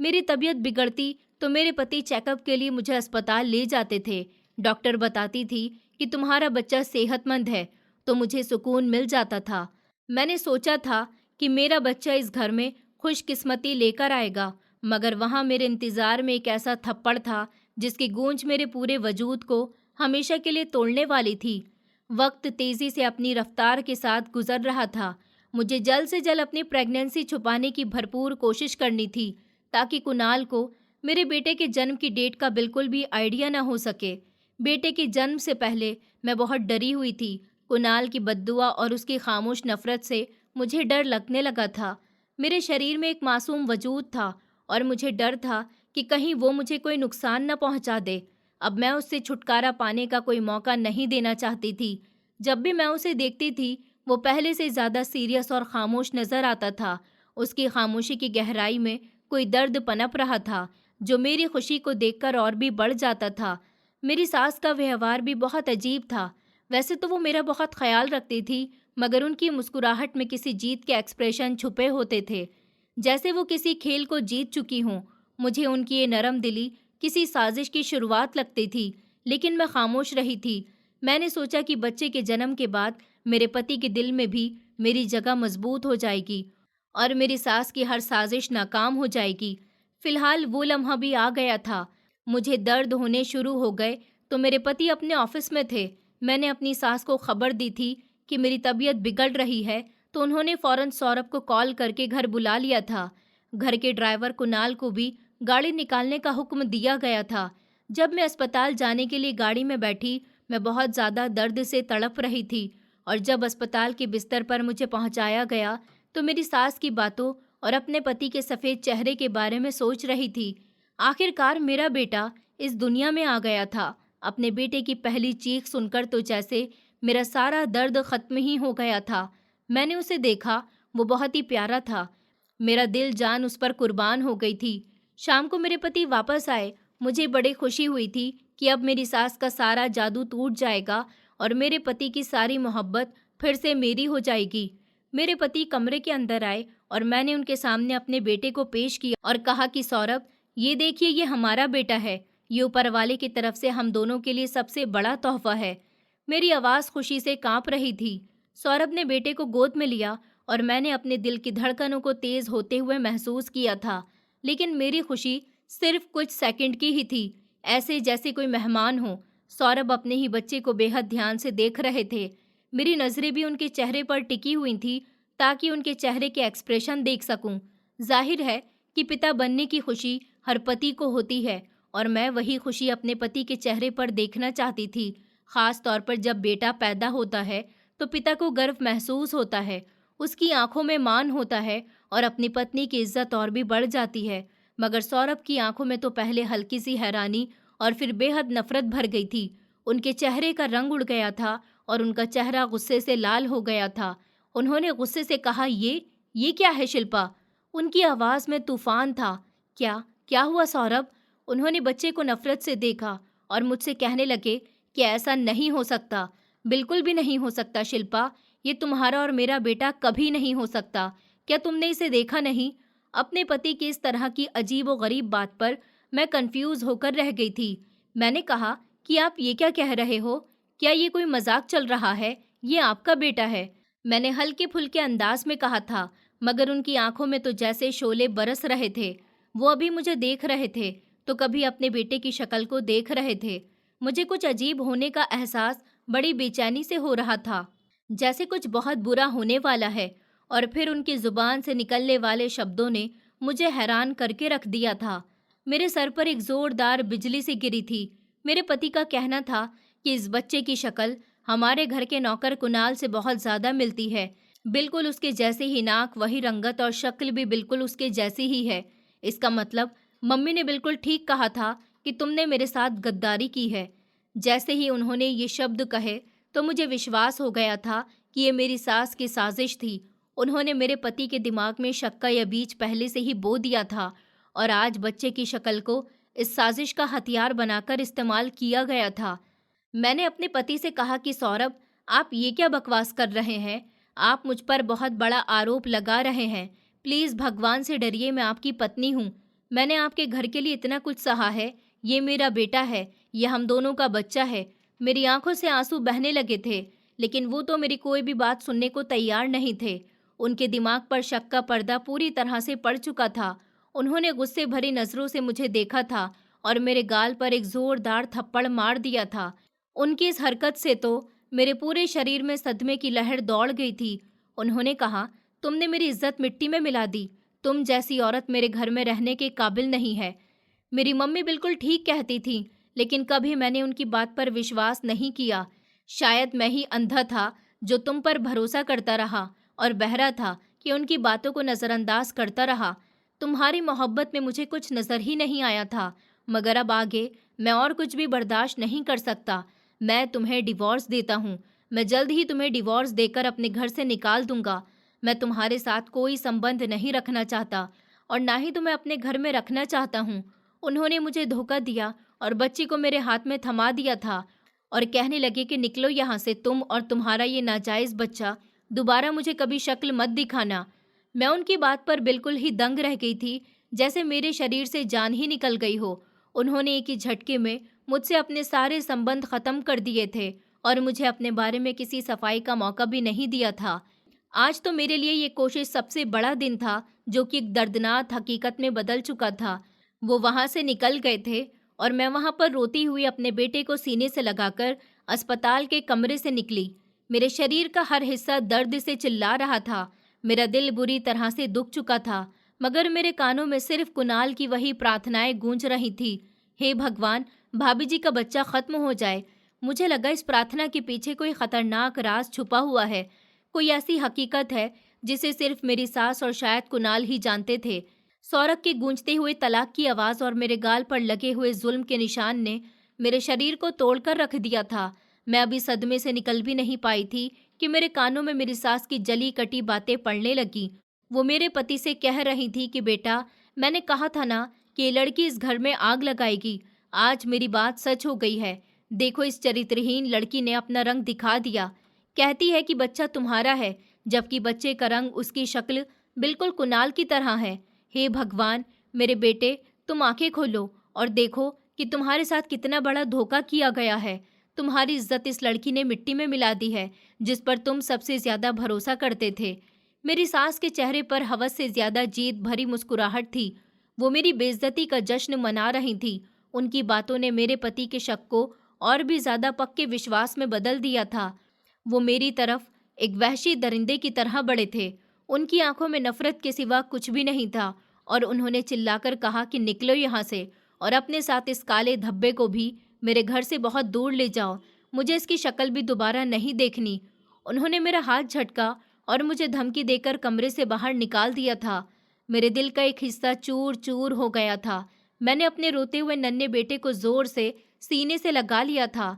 मेरी तबीयत बिगड़ती तो मेरे पति चेकअप के लिए मुझे अस्पताल ले जाते थे। डॉक्टर बताती थी कि तुम्हारा बच्चा सेहतमंद है, तो मुझे सुकून मिल जाता था। मैंने सोचा था कि मेरा बच्चा इस घर में खुशकिस्मती लेकर आएगा, मगर वहाँ मेरे इंतज़ार में एक ऐसा थप्पड़ था जिसकी गूंज मेरे पूरे वजूद को हमेशा के लिए तोड़ने वाली थी। वक्त तेज़ी से अपनी रफ्तार के साथ गुजर रहा था। मुझे जल्द से जल्द अपनी प्रेगनेंसी छुपाने की भरपूर कोशिश करनी थी, ताकि कुणाल को मेरे बेटे के जन्म की डेट का बिल्कुल भी आइडिया ना हो सके। बेटे के जन्म से पहले मैं बहुत डरी हुई थी। कुणाल की बद्दुआ और उसकी खामोश नफरत से मुझे डर लगने लगा था। मेरे शरीर में एक मासूम वजूद था और मुझे डर था कि कहीं वो मुझे कोई नुकसान न पहुंचा दे। अब मैं उससे छुटकारा पाने का कोई मौका नहीं देना चाहती थी। जब भी मैं उसे देखती थी, वो पहले से ज़्यादा सीरियस और खामोश नज़र आता था। उसकी खामोशी की गहराई में कोई दर्द पनप रहा था, जो मेरी खुशी को देखकर और भी बढ़ जाता था। मेरी सास का व्यवहार भी बहुत अजीब था। वैसे तो वो मेरा बहुत ख्याल रखती थी, मगर उनकी मुस्कुराहट में किसी जीत के एक्सप्रेशन छुपे होते थे, जैसे वो किसी खेल को जीत चुकी हों। मुझे उनकी ये नरम दिली किसी साजिश की शुरुआत लगती थी, लेकिन मैं खामोश रही थी। मैंने सोचा कि बच्चे के जन्म के बाद मेरे पति के दिल में भी मेरी जगह मजबूत हो जाएगी और मेरी सास की हर साजिश नाकाम हो जाएगी। फिलहाल वो लम्हा भी आ गया था। मुझे दर्द होने शुरू हो गए तो मेरे पति अपने ऑफिस में थे। मैंने अपनी सास को खबर दी थी कि मेरी तबीयत बिगड़ रही है, तो उन्होंने फौरन सौरभ को कॉल करके घर बुला लिया था। घर के ड्राइवर कुणाल को भी गाड़ी निकालने का हुक्म दिया गया था। जब मैं अस्पताल जाने के लिए गाड़ी में बैठी, मैं बहुत ज़्यादा दर्द से तड़प रही थी और जब अस्पताल के बिस्तर पर मुझे पहुंचाया गया तो मेरी सास की बातों और अपने पति के सफ़ेद चेहरे के बारे में सोच रही थी। आखिरकार मेरा बेटा इस दुनिया में आ गया था। अपने बेटे की पहली चीख सुनकर तो जैसे मेरा सारा दर्द खत्म ही हो गया था। मैंने उसे देखा, वो बहुत ही प्यारा था। मेरा दिल जान उस पर कुर्बान हो गई थी। शाम को मेरे पति वापस आए। मुझे बड़ी खुशी हुई थी कि अब मेरी सास का सारा जादू टूट जाएगा और मेरे पति की सारी मोहब्बत फिर से मेरी हो जाएगी। मेरे पति कमरे के अंदर आए और मैंने उनके सामने अपने बेटे को पेश किया और कहा कि सौरभ, ये देखिए, ये हमारा बेटा है। ये ऊपर वाले की तरफ से हम दोनों के लिए सबसे बड़ा तोहफा है। मेरी आवाज़ खुशी से कांप रही थी। सौरभ ने बेटे को गोद में लिया और मैंने अपने दिल की धड़कनों को तेज होते हुए महसूस किया था। लेकिन मेरी खुशी सिर्फ कुछ सेकंड की ही थी, ऐसे जैसे कोई मेहमान हो। सौरभ अपने ही बच्चे को बेहद ध्यान से देख रहे थे। मेरी नज़रें भी उनके चेहरे पर टिकी हुई थी ताकि उनके चेहरे के एक्सप्रेशन देख सकूं। जाहिर है कि पिता बनने की खुशी हर पति को होती है और मैं वही खुशी अपने पति के चेहरे पर देखना चाहती थी। ख़ास तौर पर जब बेटा पैदा होता है तो पिता को गर्व महसूस होता है, उसकी आंखों में मान होता है और अपनी पत्नी की इज्जत और भी बढ़ जाती है। मगर सौरभ की आंखों में तो पहले हल्की सी हैरानी और फिर बेहद नफरत भर गई थी। उनके चेहरे का रंग उड़ गया था और उनका चेहरा गुस्से से लाल हो गया था। उन्होंने गुस्से से कहा, ये क्या है शिल्पा? उनकी आवाज़ में तूफान था। क्या क्या हुआ सौरभ? उन्होंने बच्चे को नफरत से देखा और मुझसे कहने लगे कि ऐसा नहीं हो सकता, बिल्कुल भी नहीं हो सकता शिल्पा। ये तुम्हारा और मेरा बेटा कभी नहीं हो सकता। क्या तुमने इसे देखा नहीं? अपने पति की इस तरह की अजीब व गरीब बात पर मैं कंफ्यूज होकर रह गई थी। मैंने कहा कि आप ये क्या कह रहे हो? क्या ये कोई मजाक चल रहा है? ये आपका बेटा है। मैंने हल्के फुल्के अंदाज में कहा था, मगर उनकी आंखों में तो जैसे शोले बरस रहे थे। वो अभी मुझे देख रहे थे तो कभी अपने बेटे की शक्ल को देख रहे थे। मुझे कुछ अजीब होने का एहसास बड़ी बेचैनी से हो रहा था, जैसे कुछ बहुत बुरा होने वाला है। और फिर उनकी जुबान से निकलने वाले शब्दों ने मुझे हैरान करके रख दिया था। मेरे सर पर एक जोरदार बिजली सी गिरी थी। मेरे पति का कहना था कि इस बच्चे की शक्ल हमारे घर के नौकर कुणाल से बहुत ज़्यादा मिलती है। बिल्कुल उसके जैसे ही नाक, वही रंगत और शक्ल भी बिल्कुल उसके जैसी ही है। इसका मतलब मम्मी ने बिल्कुल ठीक कहा था कि तुमने मेरे साथ गद्दारी की है। जैसे ही उन्होंने ये शब्द कहे तो मुझे विश्वास हो गया था कि ये मेरी सास की साजिश थी। उन्होंने मेरे पति के दिमाग में शक का यह बीज पहले से ही बो दिया था और आज बच्चे की शक्ल को इस साजिश का हथियार बनाकर इस्तेमाल किया गया था। मैंने अपने पति से कहा कि सौरभ, आप ये क्या बकवास कर रहे हैं? आप मुझ पर बहुत बड़ा आरोप लगा रहे हैं। प्लीज़ भगवान से डरिए, मैं आपकी पत्नी हूँ। मैंने आपके घर के लिए इतना कुछ सहा है। ये मेरा बेटा है, ये हम दोनों का बच्चा है। मेरी आंखों से आंसू बहने लगे थे, लेकिन वो तो मेरी कोई भी बात सुनने को तैयार नहीं थे। उनके दिमाग पर शक का पर्दा पूरी तरह से पड़ चुका था। उन्होंने गुस्से भरी नज़रों से मुझे देखा था और मेरे गाल पर एक जोरदार थप्पड़ मार दिया था। उनकी इस हरकत से तो मेरे पूरे शरीर में सदमे की लहर दौड़ गई थी। उन्होंने कहा, तुमने मेरी इज्जत मिट्टी में मिला दी। तुम जैसी औरत मेरे घर में रहने के काबिल नहीं है। मेरी मम्मी बिल्कुल ठीक कहती थी, लेकिन कभी मैंने उनकी बात पर विश्वास नहीं किया। शायद मैं ही अंधा था जो तुम पर भरोसा करता रहा और बहरा था कि उनकी बातों को नज़रअंदाज करता रहा। तुम्हारी मोहब्बत में मुझे कुछ नज़र ही नहीं आया था, मगर अब आगे मैं और कुछ भी बर्दाश्त नहीं कर सकता। मैं तुम्हें डिवोर्स देता हूँ। मैं जल्द ही तुम्हें डिवोर्स देकर अपने घर से निकाल दूंगा। मैं तुम्हारे साथ कोई संबंध नहीं रखना चाहता और ना ही तुम्हें अपने घर में रखना चाहता हूँ। उन्होंने मुझे धोखा दिया और बच्ची को मेरे हाथ में थमा दिया था और कहने लगे कि निकलो यहाँ से, तुम और तुम्हारा ये नाजायज़ बच्चा। दोबारा मुझे कभी शक्ल मत दिखाना। मैं उनकी बात पर बिल्कुल ही दंग रह गई थी, जैसे मेरे शरीर से जान ही निकल गई हो। उन्होंने एक ही झटके में मुझसे अपने सारे संबंध खत्म कर दिए थे और मुझे अपने बारे में किसी सफाई का मौका भी नहीं दिया था। आज तो मेरे लिए ये कोशिश सबसे बड़ा दिन था, जो कि एक दर्दनाक हकीकत में बदल चुका था। वो वहाँ से निकल गए थे और मैं वहाँ पर रोती हुई अपने बेटे को सीने से लगाकर अस्पताल के कमरे से निकली। मेरे शरीर का हर हिस्सा दर्द से चिल्ला रहा था। मेरा दिल बुरी तरह से दुख चुका था, मगर मेरे कानों में सिर्फ कुणाल की वही प्रार्थनाएं गूंज रही थी। हे भगवान, भाभी जी का बच्चा खत्म हो जाए। मुझे लगा इस प्रार्थना के पीछे कोई खतरनाक राज छुपा हुआ है, कोई ऐसी हकीकत है जिसे सिर्फ मेरी सास और शायद कुणाल ही जानते थे। सौरभ के गूंजते हुए तलाक की आवाज़ और मेरे गाल पर लगे हुए जुल्म के निशान ने मेरे शरीर को तोड़कर रख दिया था। मैं अभी सदमे से निकल भी नहीं पाई थी कि मेरे कानों में मेरी सास की जली कटी बातें पड़ने लगी। वो मेरे पति से कह रही थी कि बेटा, मैंने कहा था ना कि ये लड़की इस घर में आग लगाएगी। आज मेरी बात सच हो गई है। देखो, इस चरित्रहीन लड़की ने अपना रंग दिखा दिया। कहती है कि बच्चा तुम्हारा है, जबकि बच्चे का रंग, उसकी शक्ल बिल्कुल कुणाल की तरह है। हे भगवान, मेरे बेटे, तुम आंखें खोलो और देखो कि तुम्हारे साथ कितना बड़ा धोखा किया गया है। तुम्हारी इज्जत इस लड़की ने मिट्टी में मिला दी है, जिस पर तुम सबसे ज्यादा भरोसा करते थे। मेरी सास के चेहरे पर हवस से ज्यादा जीत भरी मुस्कुराहट थी। वो मेरी बेइज्जती का जश्न मना रही थी। उनकी बातों ने मेरे पति के शक को और भी ज्यादा पक्के विश्वास में बदल दिया था। वो मेरी तरफ एक वहशी दरिंदे की तरह बढ़े थे। उनकी आंखों में नफरत के सिवा कुछ भी नहीं था और उन्होंने चिल्लाकर कहा कि निकलो यहाँ से और अपने साथ इस काले धब्बे को भी मेरे घर से बहुत दूर ले जाओ। मुझे इसकी शक्ल भी दोबारा नहीं देखनी। उन्होंने मेरा हाथ झटका और मुझे धमकी देकर कमरे से बाहर निकाल दिया था। मेरे दिल का एक हिस्सा चूर चूर हो गया था। मैंने अपने रोते हुए नन्हे बेटे को जोर से सीने से लगा लिया था।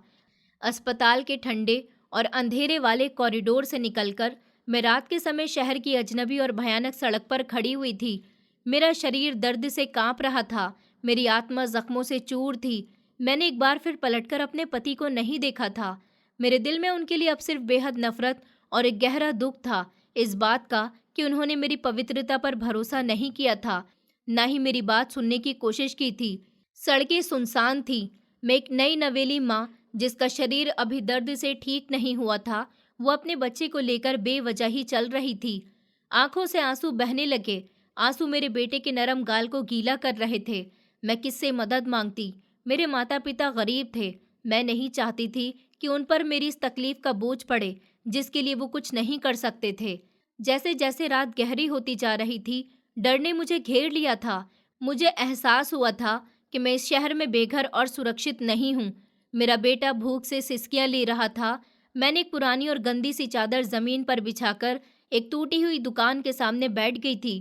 अस्पताल के ठंडे और अंधेरे वाले कॉरिडोर से निकलकर मैं रात के समय शहर की अजनबी और भयानक सड़क पर खड़ी हुई थी। मेरा शरीर दर्द से कांप रहा था। मेरी आत्मा जख्मों से चूर थी। मैंने एक बार फिर पलटकर अपने पति को नहीं देखा था। मेरे दिल में उनके लिए अब सिर्फ बेहद नफरत और एक गहरा दुख था, इस बात का कि उन्होंने मेरी पवित्रता पर भरोसा नहीं किया था, न ही मेरी बात सुनने की कोशिश की थी। सड़कें सुनसान थी। मैं एक नई नवेली माँ, जिसका शरीर अभी दर्द से ठीक नहीं हुआ था, वो अपने बच्चे को लेकर बेवजह ही चल रही थी। आंखों से आंसू बहने लगे। आंसू मेरे बेटे के नरम गाल को गीला कर रहे थे। मैं किससे मदद मांगती? मेरे माता पिता गरीब थे। मैं नहीं चाहती थी कि उन पर मेरी इस तकलीफ का बोझ पड़े, जिसके लिए वो कुछ नहीं कर सकते थे। जैसे जैसे रात गहरी होती जा रही थी, डर ने मुझे घेर लिया था। मुझे एहसास हुआ था कि मैं इस शहर में बेघर और सुरक्षित नहीं हूँ। मेरा बेटा भूख से सिसकियाँ ले रहा था। मैंने एक पुरानी और गंदी सी चादर जमीन पर बिछाकर एक टूटी हुई दुकान के सामने बैठ गई थी।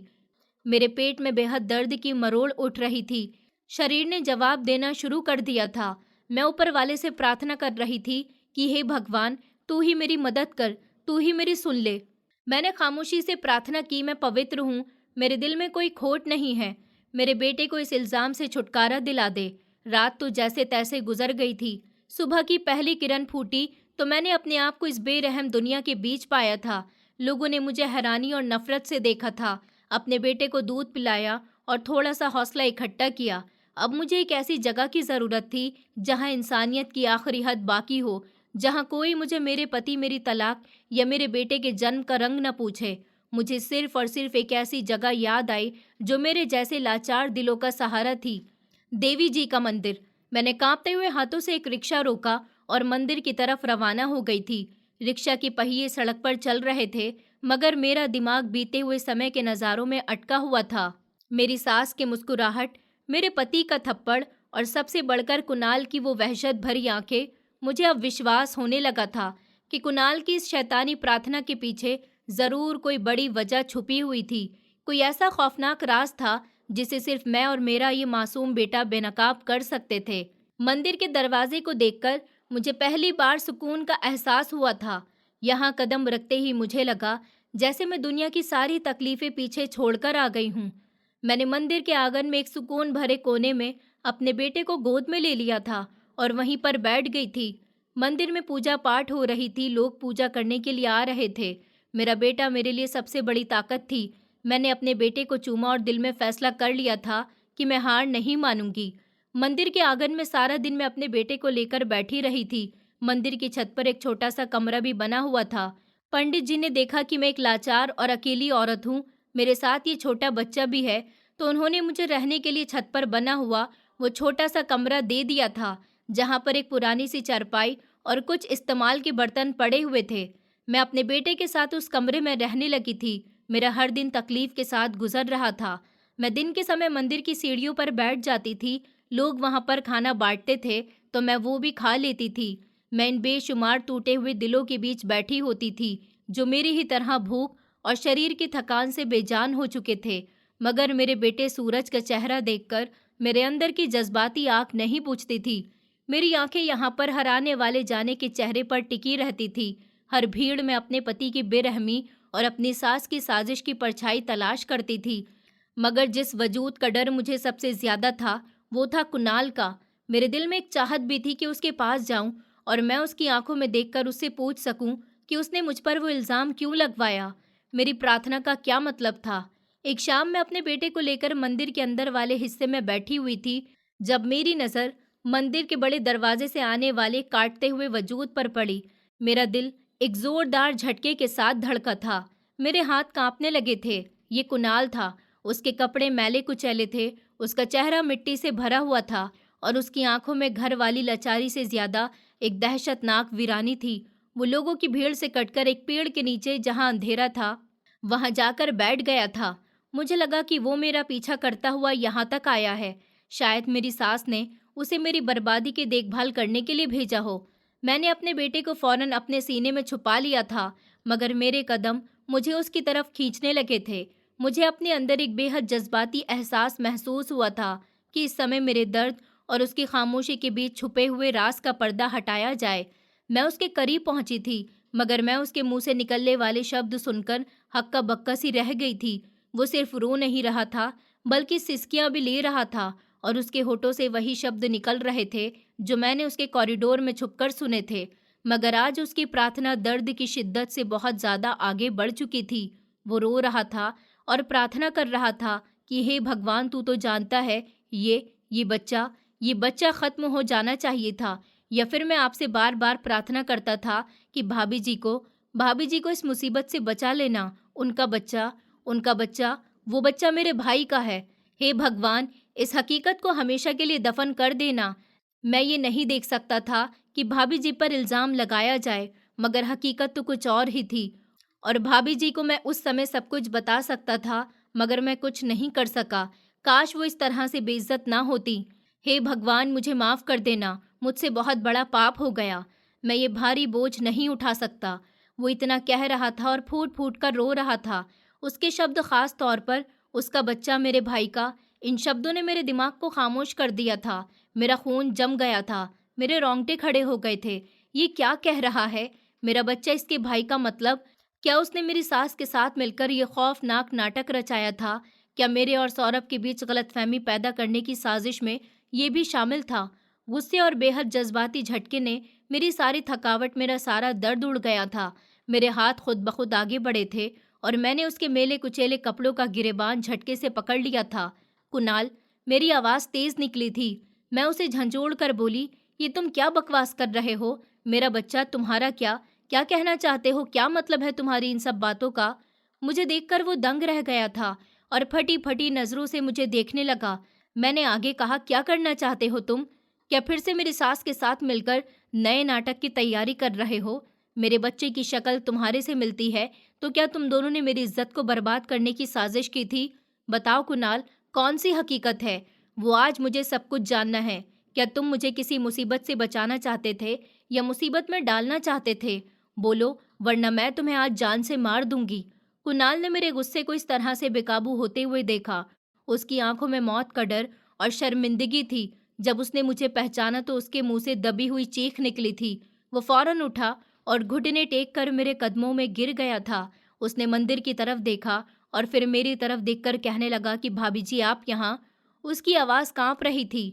मेरे पेट में बेहद दर्द की मरोड़ उठ रही थी। शरीर ने जवाब देना शुरू कर दिया था। मैं ऊपर वाले से प्रार्थना कर रही थी कि हे भगवान, तू ही मेरी मदद कर, तू ही मेरी सुन ले। मैंने खामोशी से प्रार्थना की, मैं पवित्र हूँ, मेरे दिल में कोई खोट नहीं है। मेरे बेटे को इस इल्ज़ाम से छुटकारा दिला दे। रात तो जैसे तैसे गुजर गई थी। सुबह की पहली किरण फूटी तो मैंने अपने आप को इस बेरहम दुनिया के बीच पाया था। लोगों ने मुझे हैरानी और नफरत से देखा था। अपने बेटे को दूध पिलाया और थोड़ा सा हौसला इकट्ठा किया। अब मुझे एक ऐसी जगह की ज़रूरत थी जहाँ इंसानियत की आखिरी हद बाकी हो, जहाँ कोई मुझे मेरे पति, मेरी तलाक या मेरे बेटे के जन्म का रंग न पूछे। मुझे सिर्फ और सिर्फ एक ऐसी जगह याद आई जो मेरे जैसे लाचार दिलों का सहारा थी। देवी जी का मंदिर। मैंने कांपते हुए हाथों से एक रिक्शा रोका और मंदिर की तरफ रवाना हो गई थी। रिक्शा के पहिए सड़क पर चल रहे थे, मगर मेरा दिमाग बीते हुए समय के नज़ारों में अटका हुआ था। मेरी सास की मुस्कुराहट, मेरे पति का थप्पड़ और सबसे बढ़कर कुणाल की वो वहशत भरी आंखें। मुझे अब विश्वास होने लगा था कि कुणाल की इस शैतानी प्रार्थना के पीछे ज़रूर कोई बड़ी वजह छुपी हुई थी। कोई ऐसा खौफनाक राज था जिसे सिर्फ मैं और मेरा ये मासूम बेटा बेनकाब कर सकते थे। मंदिर के दरवाजे को देखकर मुझे पहली बार सुकून का एहसास हुआ था। यहाँ कदम रखते ही मुझे लगा जैसे मैं दुनिया की सारी तकलीफें पीछे छोड़कर आ गई हूँ। मैंने मंदिर के आंगन में एक सुकून भरे कोने में अपने बेटे को गोद में ले लिया था और वहीं पर बैठ गई थी। मंदिर में पूजा पाठ हो रही थी। लोग पूजा करने के लिए आ रहे थे। मेरा बेटा मेरे लिए सबसे बड़ी ताकत थी। मैंने अपने बेटे को चूमा और दिल में फैसला कर लिया था कि मैं हार नहीं मानूंगी। मंदिर के आंगन में सारा दिन मैं अपने बेटे को लेकर बैठी रही थी। मंदिर की छत पर एक छोटा सा कमरा भी बना हुआ था। पंडित जी ने देखा कि मैं एक लाचार और अकेली औरत हूँ, मेरे साथ ये छोटा बच्चा भी है, तो उन्होंने मुझे रहने के लिए छत पर बना हुआ वो छोटा सा कमरा दे दिया था, जहाँ पर एक पुरानी सी चारपाई और कुछ इस्तेमाल के बर्तन पड़े हुए थे। मैं अपने बेटे के साथ उस कमरे में रहने लगी थी। मेरा हर दिन तकलीफ के साथ गुजर रहा था। मैं दिन के समय मंदिर की सीढ़ियों पर बैठ जाती थी। लोग वहां पर खाना बांटते थे तो मैं वो भी खा लेती थी। मैं इन बेशुमार टूटे हुए दिलों के बीच बैठी होती थी, जो मेरी ही तरह भूख और शरीर की थकान से बेजान हो चुके थे। मगर मेरे बेटे सूरज का चेहरा देखकर मेरे अंदर की जज्बाती आंख नहीं पूछती थी। मेरी आंखें यहाँ पर हर आने वाले जाने के चेहरे पर टिकी रहती थी। हर भीड़ में अपने पति की बेरहमी और अपनी सास की साजिश की परछाई तलाश करती थी। मगर जिस वजूद का डर मुझे सबसे ज्यादा था, वो था कुणाल का। मेरे दिल में एक चाहत भी थी कि उसके पास जाऊं और मैं उसकी आंखों में देखकर उससे पूछ सकूं कि उसने मुझ पर वो इल्जाम क्यों लगवाया। मेरी प्रार्थना का क्या मतलब था। एक शाम मैं अपने बेटे को लेकर मंदिर के अंदर वाले हिस्से में बैठी हुई थी, जब मेरी नज़र मंदिर के बड़े दरवाजे से आने वाले काटते हुए वजूद पर पड़ी। मेरा दिल एक जोरदार झटके के साथ धड़का था। मेरे हाथ कांपने लगे थे। ये कुणाल था। उसके कपड़े मैले कुचैले थे, उसका चेहरा मिट्टी से भरा हुआ था और उसकी आंखों में घर वाली लाचारी से ज्यादा एक दहशतनाक वीरानी थी। वो लोगों की भीड़ से कटकर एक पेड़ के नीचे, जहां अंधेरा था, वहां जाकर बैठ गया था। मुझे लगा कि वो मेरा पीछा करता हुआ यहाँ तक आया है। शायद मेरी सास ने उसे मेरी बर्बादी की देखभाल करने के लिए भेजा हो। मैंने अपने बेटे को फौरन अपने सीने में छुपा लिया था, मगर मेरे कदम मुझे उसकी तरफ खींचने लगे थे। मुझे अपने अंदर एक बेहद जज्बाती एहसास महसूस हुआ था कि इस समय मेरे दर्द और उसकी खामोशी के बीच छुपे हुए राज का पर्दा हटाया जाए। मैं उसके करीब पहुंची थी, मगर मैं उसके मुंह से निकलने वाले शब्द सुनकर हक्का बक्का सी रह गई थी। वो सिर्फ रो नहीं रहा था, बल्कि सिसकियां भी ले रहा था और उसके होठों से वही शब्द निकल रहे थे जो मैंने उसके कॉरिडोर में छुपकर सुने थे। मगर आज उसकी प्रार्थना दर्द की शिद्दत से बहुत ज्यादा आगे बढ़ चुकी थी। वो रो रहा था और प्रार्थना कर रहा था कि हे भगवान, तू तो जानता है, ये बच्चा ये बच्चा खत्म हो जाना चाहिए था। या फिर मैं आपसे बार बार प्रार्थना करता था कि भाभी जी को इस मुसीबत से बचा लेना। उनका बच्चा, वो बच्चा मेरे भाई का है। हे भगवान, इस हकीकत को हमेशा के लिए दफन कर देना। मैं ये नहीं देख सकता था कि भाभी जी पर इल्जाम लगाया जाए, मगर हकीकत तो कुछ और ही थी। और भाभी जी को मैं उस समय सब कुछ बता सकता था, मगर मैं कुछ नहीं कर सका। काश वो इस तरह से बेइज्जत ना होती। हे भगवान, मुझे माफ कर देना। मुझसे बहुत बड़ा पाप हो गया। मैं ये भारी बोझ नहीं उठा सकता। वो इतना कह रहा था और फूट फूट कर रो रहा था। उसके शब्द, खास तौर पर उसका बच्चा मेरे भाई का, इन शब्दों ने मेरे दिमाग को खामोश कर दिया था। मेरा खून जम गया था। मेरे रोंगटे खड़े हो गए थे। ये क्या कह रहा है? मेरा बच्चा इसके भाई का मतलब? क्या उसने मेरी सास के साथ मिलकर ये खौफनाक नाटक रचाया था? क्या मेरे और सौरभ के बीच गलतफहमी पैदा करने की साजिश में ये भी शामिल था? गुस्से और बेहद जज्बाती झटके ने मेरी सारी थकावट, मेरा सारा दर्द उड़ गया था। मेरे हाथ खुद ब खुद आगे बढ़े थे और मैंने उसके मेले कुचेले कपड़ों का गिरेबान झटके से पकड़ लिया था। कुणाल, मेरी आवाज़ तेज निकली थी। मैं उसे झंझोड़ कर बोली, ये तुम क्या बकवास कर रहे हो? मेरा बच्चा तुम्हारा क्या क्या कहना चाहते हो? क्या मतलब है तुम्हारी इन सब बातों का? मुझे देखकर वो दंग रह गया था और फटी फटी नजरों से मुझे देखने लगा। मैंने आगे कहा, क्या करना चाहते हो तुम? क्या फिर से मेरी सास के साथ मिलकर नए नाटक की तैयारी कर रहे हो? मेरे बच्चे की शक्ल तुम्हारे से मिलती है, तो क्या तुम दोनों ने मेरी इज्जत को बर्बाद करने की साजिश की थी? बताओ कुणाल, कौन सी हकीकत है? वो आज मुझे सब कुछ जानना है। क्या तुम मुझे किसी मुसीबत से बचाना चाहते थे या मुसीबत में डालना चाहते थे? बोलो, वरना मैं तुम्हें आज जान से मार दूंगी। कुणाल ने मेरे गुस्से को इस तरह से बेकाबू होते हुए देखा। उसकी आंखों में मौत का डर और शर्मिंदगी थी। जब उसने मुझे पहचाना तो उसके मुंह से दबी हुई चीख निकली थी। वो फौरन उठा और घुटने टेक कर मेरे कदमों में गिर गया था। उसने मंदिर की तरफ देखा और फिर मेरी तरफ देखकर कहने लगा कि भाभी जी, आप यहाँ? उसकी आवाज़ कांप रही थी।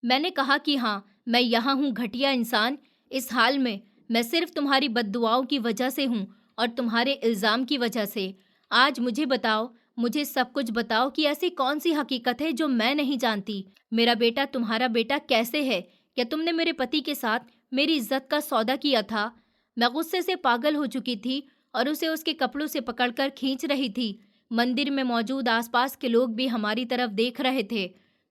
मैंने कहा कि हाँ, मैं यहाँ हूँ घटिया इंसान। इस हाल में मैं सिर्फ तुम्हारी बद्दुआओं की वजह से हूँ और तुम्हारे इल्ज़ाम की वजह से। आज मुझे बताओ, मुझे सब कुछ बताओ कि ऐसी कौन सी हकीकत है जो मैं नहीं जानती। मेरा बेटा तुम्हारा बेटा कैसे है? क्या तुमने मेरे पति के साथ मेरी इज्जत का सौदा किया था? मैं गुस्से से पागल हो चुकी थी और उसे उसके कपड़ों से पकड़कर खींच रही थी। मंदिर में मौजूद आसपास के लोग भी हमारी तरफ देख रहे थे,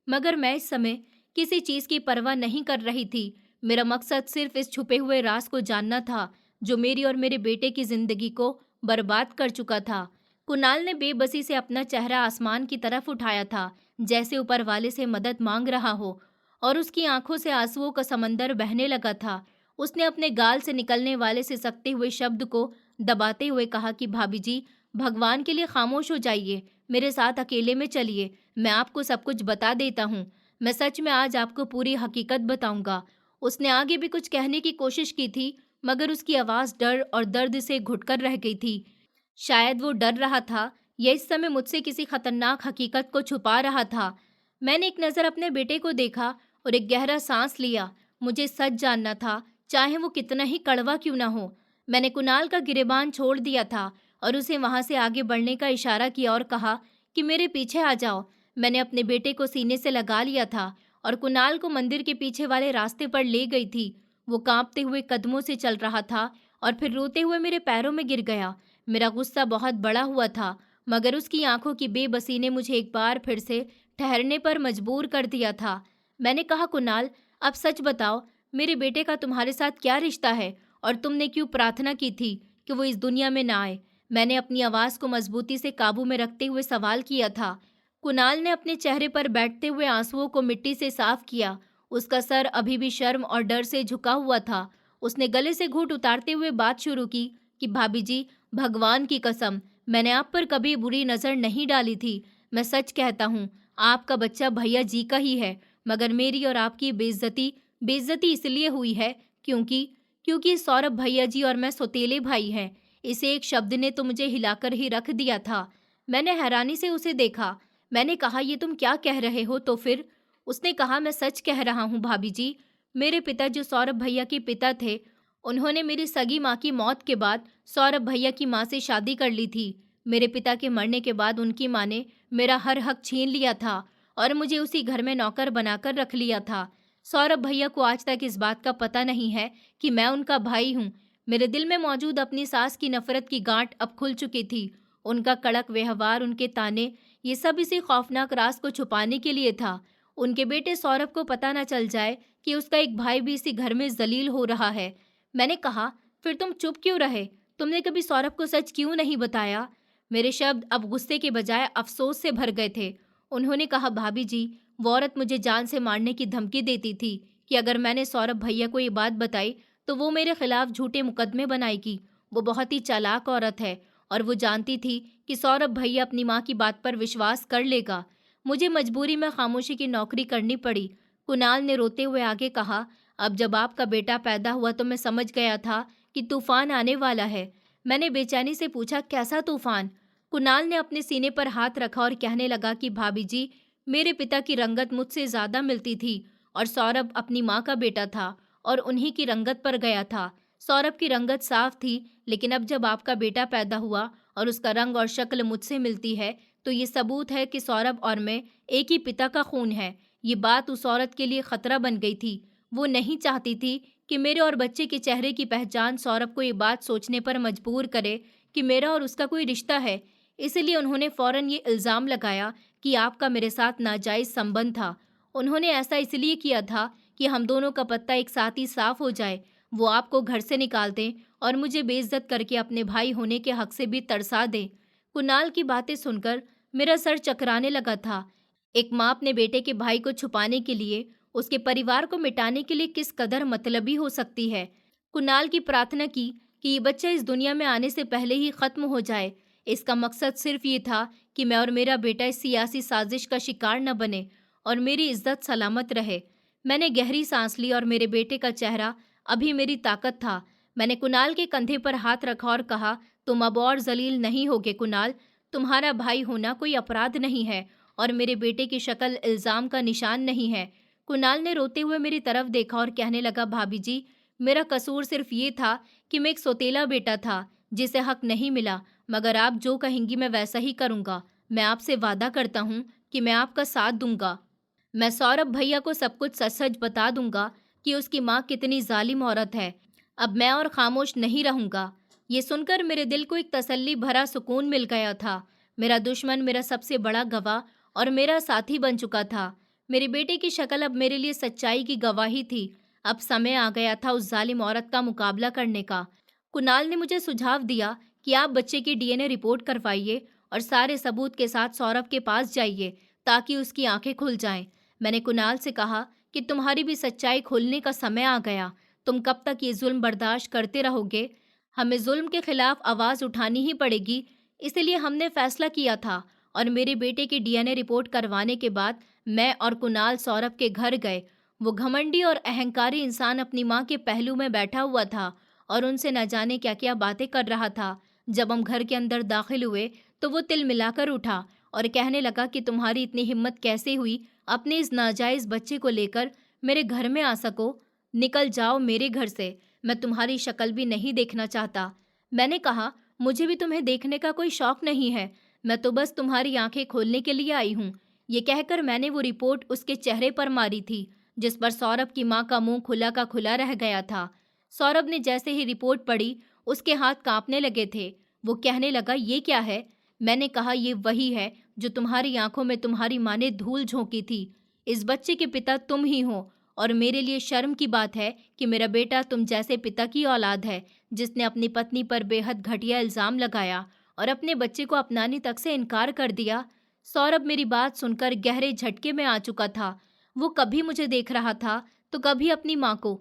मगर मैं इस समय किसी चीज की परवाह नहीं कर रही थी। मेरा मकसद सिर्फ इस छुपे हुए राज को जानना था जो मेरी और मेरे बेटे की जिंदगी को बर्बाद कर चुका था। कुणाल ने बेबसी से अपना चेहरा आसमान की तरफ उठाया था, जैसे ऊपर वाले से मदद मांग रहा हो, और उसकी आंखों से आंसुओं का समंदर बहने लगा था। उसने अपने गाल से निकलने वाले सिसकते हुए शब्द को दबाते हुए कहा कि भाभी जी, भगवान के लिए खामोश हो जाइए, मेरे साथ अकेले में चलिए, मैं आपको सब कुछ बता देता हूँ। मैं सच में आज आपको पूरी हकीकत बताऊंगा। उसने आगे भी कुछ कहने की कोशिश की थी, मगर उसकी आवाज़ डर और दर्द से घुटकर रह गई थी। शायद वो डर रहा था या इस समय मुझसे किसी खतरनाक हकीकत को छुपा रहा था। मैंने एक नज़र अपने बेटे को देखा और एक गहरा सांस लिया। मुझे सच जानना था, चाहे वो कितना ही कड़वा क्यों ना हो। मैंने कुणाल का गिरेबान छोड़ दिया था और उसे वहां से आगे बढ़ने का इशारा किया और कहा कि मेरे पीछे आ जाओ। मैंने अपने बेटे को सीने से लगा लिया था और कुणाल को मंदिर के पीछे वाले रास्ते पर ले गई थी। वो कांपते हुए कदमों से चल रहा था और फिर रोते हुए मेरे पैरों में गिर गया। मेरा गुस्सा बहुत बड़ा हुआ था, मगर उसकी आंखों की बेबसी ने मुझे एक बार फिर से ठहरने पर मजबूर कर दिया था। मैंने कहा, कुणाल, अब सच बताओ, मेरे बेटे का तुम्हारे साथ क्या रिश्ता है और तुमने क्यों प्रार्थना की थी कि वो इस दुनिया में ना आए? मैंने अपनी आवाज़ को मजबूती से काबू में रखते हुए सवाल किया था। कुणाल ने अपने चेहरे पर बैठते हुए आंसुओं को मिट्टी से साफ किया। उसका सर अभी भी शर्म और डर से झुका हुआ था। उसने गले से घूंट उतारते हुए बात शुरू की कि भाभी जी, भगवान की कसम, मैंने आप पर कभी बुरी नज़र नहीं डाली थी। मैं सच कहता हूँ, आपका बच्चा भैया जी का ही है, मगर मेरी और आपकी बेइज्जती बेइज्जती इसलिए हुई है क्योंकि क्योंकि सौरभ भैया जी और मैं सौतेले भाई हैं। इसे एक शब्द ने तो मुझे हिलाकर ही रख दिया था। मैंने हैरानी से उसे देखा। मैंने कहा, ये तुम क्या कह रहे हो? तो फिर उसने कहा, मैं सच कह रहा हूँ भाभी जी। मेरे पिता जो सौरभ भैया के पिता थे, उन्होंने मेरी सगी माँ की मौत के बाद सौरभ भैया की माँ से शादी कर ली थी। मेरे पिता के मरने के बाद उनकी माँ ने मेरा हर हक छीन लिया था और मुझे उसी घर में नौकर बनाकर रख लिया था। सौरभ भैया को आज तक इस बात का पता नहीं है कि मैं उनका भाई हूँ। मेरे दिल में मौजूद अपनी सास की नफरत की गांठ अब खुल चुकी थी। उनका कड़क व्यवहार, उनके ताने, ये सब इसी खौफनाक राज को छुपाने के लिए था। उनके बेटे सौरभ को पता न चल जाए कि उसका एक भाई भी इसी घर में जलील हो रहा है। मैंने कहा, फिर तुम चुप क्यों रहे? तुमने कभी सौरभ को सच क्यों नहीं बताया? मेरे शब्द अब गुस्से के बजाय अफसोस से भर गए थे। उन्होंने कहा, भाभी जी, वो औरत मुझे जान से मारने की धमकी देती थी कि अगर मैंने सौरभ भैया को ये बात बताई तो वो मेरे खिलाफ झूठे मुकदमे बनाएगी। वो बहुत ही चालाक औरत है और वो जानती थी कि सौरभ भैया अपनी माँ की बात पर विश्वास कर लेगा। मुझे मजबूरी में खामोशी की नौकरी करनी पड़ी। कुणाल ने रोते हुए आगे कहा, अब जब आपका बेटा पैदा हुआ तो मैं समझ गया था कि तूफान आने वाला है। मैंने बेचैनी से पूछा, कैसा तूफान? कुणाल ने अपने सीने पर हाथ रखा और कहने लगा कि भाभी जी, मेरे पिता की रंगत मुझसे ज्यादा मिलती थी और सौरभ अपनी माँ का बेटा था और उन्हीं की रंगत पर गया था। सौरभ की रंगत साफ थी, लेकिन अब जब आपका बेटा पैदा हुआ और उसका रंग और शक्ल मुझसे मिलती है तो ये सबूत है कि सौरभ और मैं एक ही पिता का खून है। ये बात उस औरत के लिए खतरा बन गई थी। वो नहीं चाहती थी कि मेरे और बच्चे के चेहरे की पहचान सौरभ को ये बात सोचने पर मजबूर करे कि मेरा और उसका कोई रिश्ता है। इसलिए उन्होंने फौरन ये इल्ज़ाम लगाया कि आपका मेरे साथ नाजायज़ संबंध था। उन्होंने ऐसा इसलिए किया था कि हम दोनों का पत्ता एक साथ ही साफ हो जाए। वो आपको घर से निकाल दें और मुझे बेइज्जत करके अपने भाई होने के हक से भी तरसा दें। कुणाल की बातें सुनकर मेरा सर चकराने लगा था। एक माँ अपने बेटे के भाई को छुपाने के लिए, उसके परिवार को मिटाने के लिए किस कदर मतलबी हो सकती है। कुणाल की प्रार्थना की कि ये बच्चा इस दुनिया में आने से पहले ही खत्म हो जाए। इसका मकसद सिर्फ ये था कि मैं और मेरा बेटा इस सियासी साजिश का शिकार न बने और मेरी इज्जत सलामत रहे। मैंने गहरी सांस ली और मेरे बेटे का चेहरा अभी मेरी ताकत था। मैंने कुणाल के कंधे पर हाथ रखा और कहा, तुम अब और जलील नहीं होगे कुणाल। तुम्हारा भाई होना कोई अपराध नहीं है और मेरे बेटे की शक्ल इल्ज़ाम का निशान नहीं है। कुणाल ने रोते हुए मेरी तरफ देखा और कहने लगा, भाभी जी, मेरा कसूर सिर्फ ये था कि मैं एक सौतेला बेटा था जिसे हक नहीं मिला, मगर आप जो कहेंगी मैं वैसा ही करूँगा। मैं आपसे वादा करता हूँ कि मैं आपका साथ दूंगा। मैं सौरभ भैया को सब कुछ सच सच बता दूंगा कि उसकी माँ कितनी जालिम औरत है। अब मैं और खामोश नहीं रहूंगा। ये सुनकर मेरे दिल को एक तसल्ली भरा सुकून मिल गया था। मेरा दुश्मन मेरा सबसे बड़ा गवाह और मेरा साथी बन चुका था। मेरे बेटे की शक्ल अब मेरे लिए सच्चाई की गवाही थी। अब समय आ गया था उस जालिम औरत का मुकाबला करने का। कुणाल ने मुझे सुझाव दिया कि आप बच्चे की डीएनए रिपोर्ट करवाइए और सारे सबूत के साथ सौरभ के पास जाइए ताकि उसकी आंखें खुल जाएं। मैंने कुणाल से कहा कि तुम्हारी भी सच्चाई खोलने का समय आ गया। तुम कब तक ये जुल्म बर्दाश्त करते रहोगे? हमें जुल्म के खिलाफ आवाज़ उठानी ही पड़ेगी। इसीलिए हमने फैसला किया था और मेरे बेटे की डीएनए रिपोर्ट करवाने के बाद मैं और कुणाल सौरभ के घर गए। वो घमंडी और अहंकारी इंसान अपनी माँ के पहलू में बैठा हुआ था और उनसे न जाने क्या क्या बातें कर रहा था। जब हम घर के अंदर दाखिल हुए तो वो तिल मिलाकर उठा और कहने लगा कि तुम्हारी इतनी हिम्मत कैसे हुई अपने इस नाजायज़ बच्चे को लेकर मेरे घर में आ सको? निकल जाओ मेरे घर से, मैं तुम्हारी शक्ल भी नहीं देखना चाहता। मैंने कहा, मुझे भी तुम्हें देखने का कोई शौक नहीं है, मैं तो बस तुम्हारी आंखें खोलने के लिए आई हूँ। ये कहकर मैंने वो रिपोर्ट उसके चेहरे पर मारी थी, जिस पर सौरभ की माँ का मुंह खुला का खुला रह गया था। सौरभ ने जैसे ही रिपोर्ट पढ़ी, उसके हाथ कांपने लगे थे। वो कहने लगा, ये क्या है? मैंने कहा, ये वही है जो तुम्हारी आंखों में तुम्हारी माँ ने धूल झोंकी थी। इस बच्चे के पिता तुम ही हो और मेरे लिए शर्म की बात है कि मेरा बेटा तुम जैसे पिता की औलाद है, जिसने अपनी पत्नी पर बेहद घटिया इल्जाम लगाया और अपने बच्चे को अपनाने तक से इनकार कर दिया। सौरभ मेरी बात सुनकर गहरे झटके में आ चुका था। वो कभी मुझे देख रहा था तो कभी अपनी माँ को,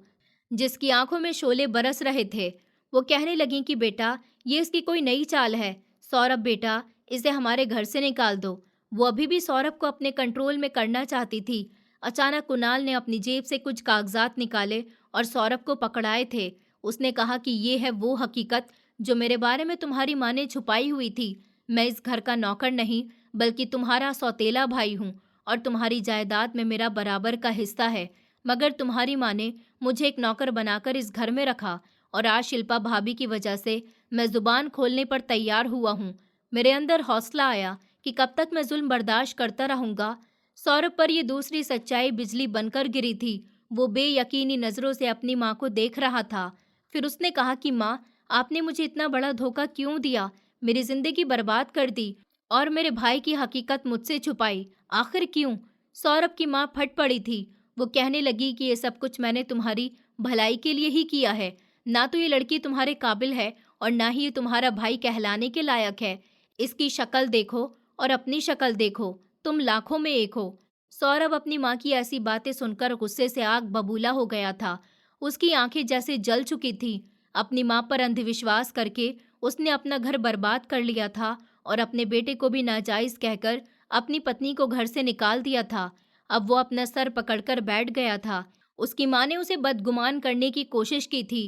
जिसकी आंखों में शोले बरस रहे थे। वो कहने लगी कि बेटा, ये इसकी कोई नई चाल है। सौरभ बेटा, इसे हमारे घर से निकाल दो। वो अभी भी सौरभ को अपने कंट्रोल में करना चाहती थी। अचानक कुणाल ने अपनी जेब से कुछ कागजात निकाले और सौरभ को पकड़ाए थे। उसने कहा कि ये है वो हकीकत जो मेरे बारे में तुम्हारी माँ ने छुपाई हुई थी। मैं इस घर का नौकर नहीं, बल्कि तुम्हारा सौतेला भाई हूँ और तुम्हारी जायदाद में मेरा बराबर का हिस्सा है। मगर तुम्हारी माँ ने मुझे एक नौकर बनाकर इस घर में रखा और आज शिल्पा भाभी की वजह से मैं जुबान खोलने पर तैयार हुआ हूँ। मेरे अंदर हौसला आया कि कब तक मैं जुल्म बर्दाश्त करता रहूंगा। सौरभ पर यह दूसरी सच्चाई बिजली बनकर गिरी थी। वो बेयकीनी नजरों से अपनी माँ को देख रहा था। फिर उसने कहा कि माँ, आपने मुझे इतना बड़ा धोखा क्यों दिया? मेरी जिंदगी बर्बाद कर दी और मेरे भाई की हकीकत मुझसे छुपाई। आखिर क्यों? सौरभ की माँ फट पड़ी थी। वो कहने लगी कि ये सब कुछ मैंने तुम्हारी भलाई के लिए ही किया है। ना तो ये लड़की तुम्हारे काबिल है और ना ही ये तुम्हारा भाई कहलाने के लायक है। इसकी शक्ल देखो और अपनी शक्ल देखो, तुम लाखों में एक हो। सौरभ अपनी माँ की ऐसी बातें सुनकर गुस्से से आग बबूला हो गया था। उसकी आंखें जैसे जल चुकी थी। अपनी माँ पर अंधविश्वास करके उसने अपना घर बर्बाद कर लिया था और अपने बेटे को भी नाजायज कहकर अपनी पत्नी को घर से निकाल दिया था। अब वो अपना सर पकड़कर बैठ गया था। उसकी माँ ने उसे बदगुमान करने की कोशिश की थी,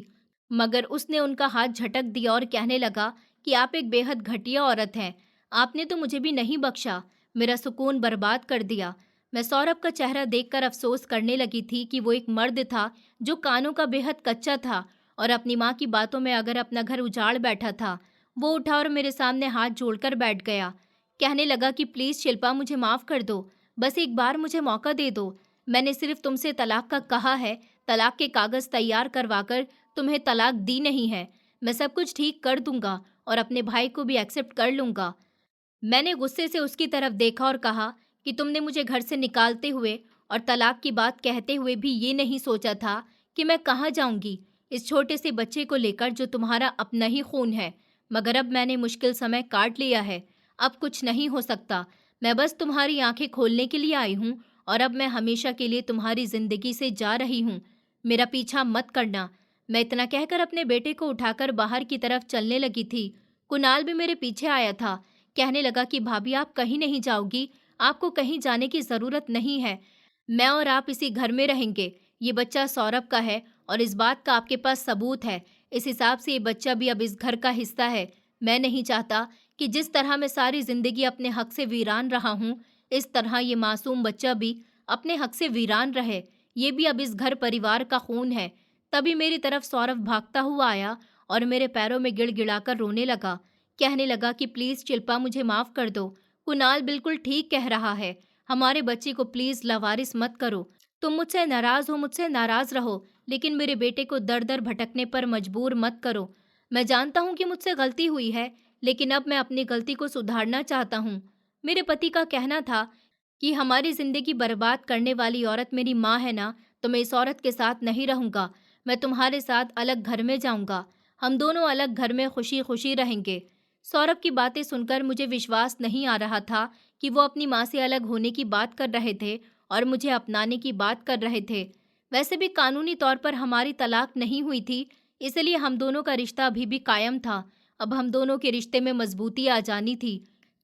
मगर उसने उनका हाथ झटक दिया और कहने लगा कि आप एक बेहद घटिया औरत हैं। आपने तो मुझे भी नहीं बख्शा, मेरा सुकून बर्बाद कर दिया। मैं सौरभ का चेहरा देखकर अफसोस करने लगी थी कि वो एक मर्द था जो कानों का बेहद कच्चा था और अपनी माँ की बातों में अगर अपना घर उजाड़ बैठा था। वो उठा और मेरे सामने हाथ जोड़कर बैठ गया। कहने लगा कि प्लीज़ शिल्पा, मुझे माफ़ कर दो, बस एक बार मुझे मौका दे दो। मैंने सिर्फ तुमसे तलाक का कहा है, तलाक के कागज़ तैयार करवाकर तुम्हें तलाक दी नहीं है। मैं सब कुछ ठीक कर दूंगा और अपने भाई को भी एक्सेप्ट कर लूंगा। मैंने गुस्से से उसकी तरफ देखा और कहा कि तुमने मुझे घर से निकालते हुए और तलाक की बात कहते हुए भी ये नहीं सोचा था कि मैं कहाँ जाऊंगी इस छोटे से बच्चे को लेकर जो तुम्हारा अपना ही खून है। मगर अब मैंने मुश्किल समय काट लिया है, अब कुछ नहीं हो सकता। मैं बस तुम्हारी आंखें खोलने के लिए आई हूँ और अब मैं हमेशा के लिए तुम्हारी जिंदगी से जा रही हूँ। मेरा पीछा मत करना। मैं इतना कहकर अपने बेटे को उठाकर बाहर की तरफ चलने लगी थी। कुणाल भी मेरे पीछे आया था। कहने लगा कि भाभी, आप कहीं नहीं जाओगी, आपको कहीं जाने की ज़रूरत नहीं है। मैं और आप इसी घर में रहेंगे। ये बच्चा सौरभ का है और इस बात का आपके पास सबूत है। इस हिसाब से ये बच्चा भी अब इस घर का हिस्सा है। मैं नहीं चाहता कि जिस तरह मैं सारी ज़िंदगी अपने हक से वीरान रहा हूँ, इस तरह ये मासूम बच्चा भी अपने हक से वीरान रहे। ये भी अब इस घर परिवार का खून है। तभी मेरी तरफ सौरभ भागता हुआ आया और मेरे पैरों में गिड़गिड़ाकर रोने लगा। कहने लगा कि प्लीज़ शिल्पा, मुझे माफ़ कर दो। कुणाल बिल्कुल ठीक कह रहा है। हमारे बच्चे को प्लीज़ लावारिस मत करो। तुम मुझसे नाराज़ हो, मुझसे नाराज़ रहो, लेकिन मेरे बेटे को दर दर भटकने पर मजबूर मत करो। मैं जानता हूँ कि मुझसे गलती हुई है, लेकिन अब मैं अपनी गलती को सुधारना चाहता हूँ। मेरे पति का कहना था कि हमारी ज़िंदगी बर्बाद करने वाली औरत मेरी माँ है ना, तो मैं इस औरत के साथ नहीं रहूँगा। मैं तुम्हारे साथ अलग घर में जाऊँगा। हम दोनों अलग घर में खुशी-खुशी रहेंगे। सौरभ की बातें सुनकर मुझे विश्वास नहीं आ रहा था कि वो अपनी माँ से अलग होने की बात कर रहे थे और मुझे अपनाने की बात कर रहे थे। वैसे भी कानूनी तौर पर हमारी तलाक नहीं हुई थी, इसलिए हम दोनों का रिश्ता अभी भी कायम था। अब हम दोनों के रिश्ते में मजबूती आ जानी थी,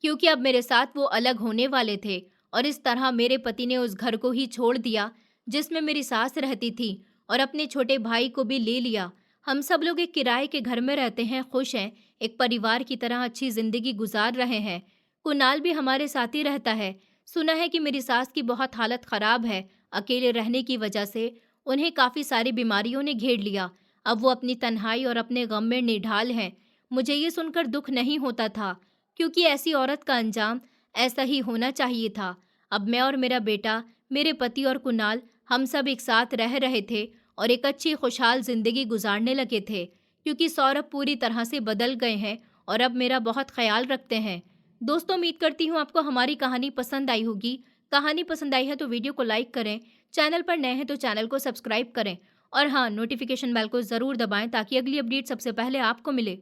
क्योंकि अब मेरे साथ वो अलग होने वाले थे और इस तरह मेरे पति ने उस घर को ही छोड़ दिया जिसमें मेरी सास रहती थी और अपने छोटे भाई को भी ले लिया। हम सब लोग एक किराए के घर में रहते हैं, खुश हैं, एक परिवार की तरह अच्छी जिंदगी गुजार रहे हैं। कुणाल भी हमारे साथ ही रहता है। सुना है कि मेरी सास की बहुत हालत खराब है। अकेले रहने की वजह से उन्हें काफी सारी बीमारियों ने घेर लिया। अब वो अपनी तन्हाई और अपने गम में निढाल हैं। मुझे ये सुनकर दुख नहीं होता था, क्योंकि ऐसी औरत का अंजाम ऐसा ही होना चाहिए था। अब मैं और मेरा बेटा, मेरे पति और कुणाल, हम सब एक साथ रह रहे थे और एक अच्छी खुशहाल जिंदगी गुजारने लगे थे, क्योंकि सौरभ पूरी तरह से बदल गए हैं और अब मेरा बहुत ख्याल रखते हैं। दोस्तों, उम्मीद करती हूँ आपको हमारी कहानी पसंद आई होगी। कहानी पसंद आई है तो वीडियो को लाइक करें, चैनल पर नए हैं तो चैनल को सब्सक्राइब करें और हाँ, नोटिफिकेशन बेल को ज़रूर दबाएं ताकि अगली अपडेट सबसे पहले आपको मिले।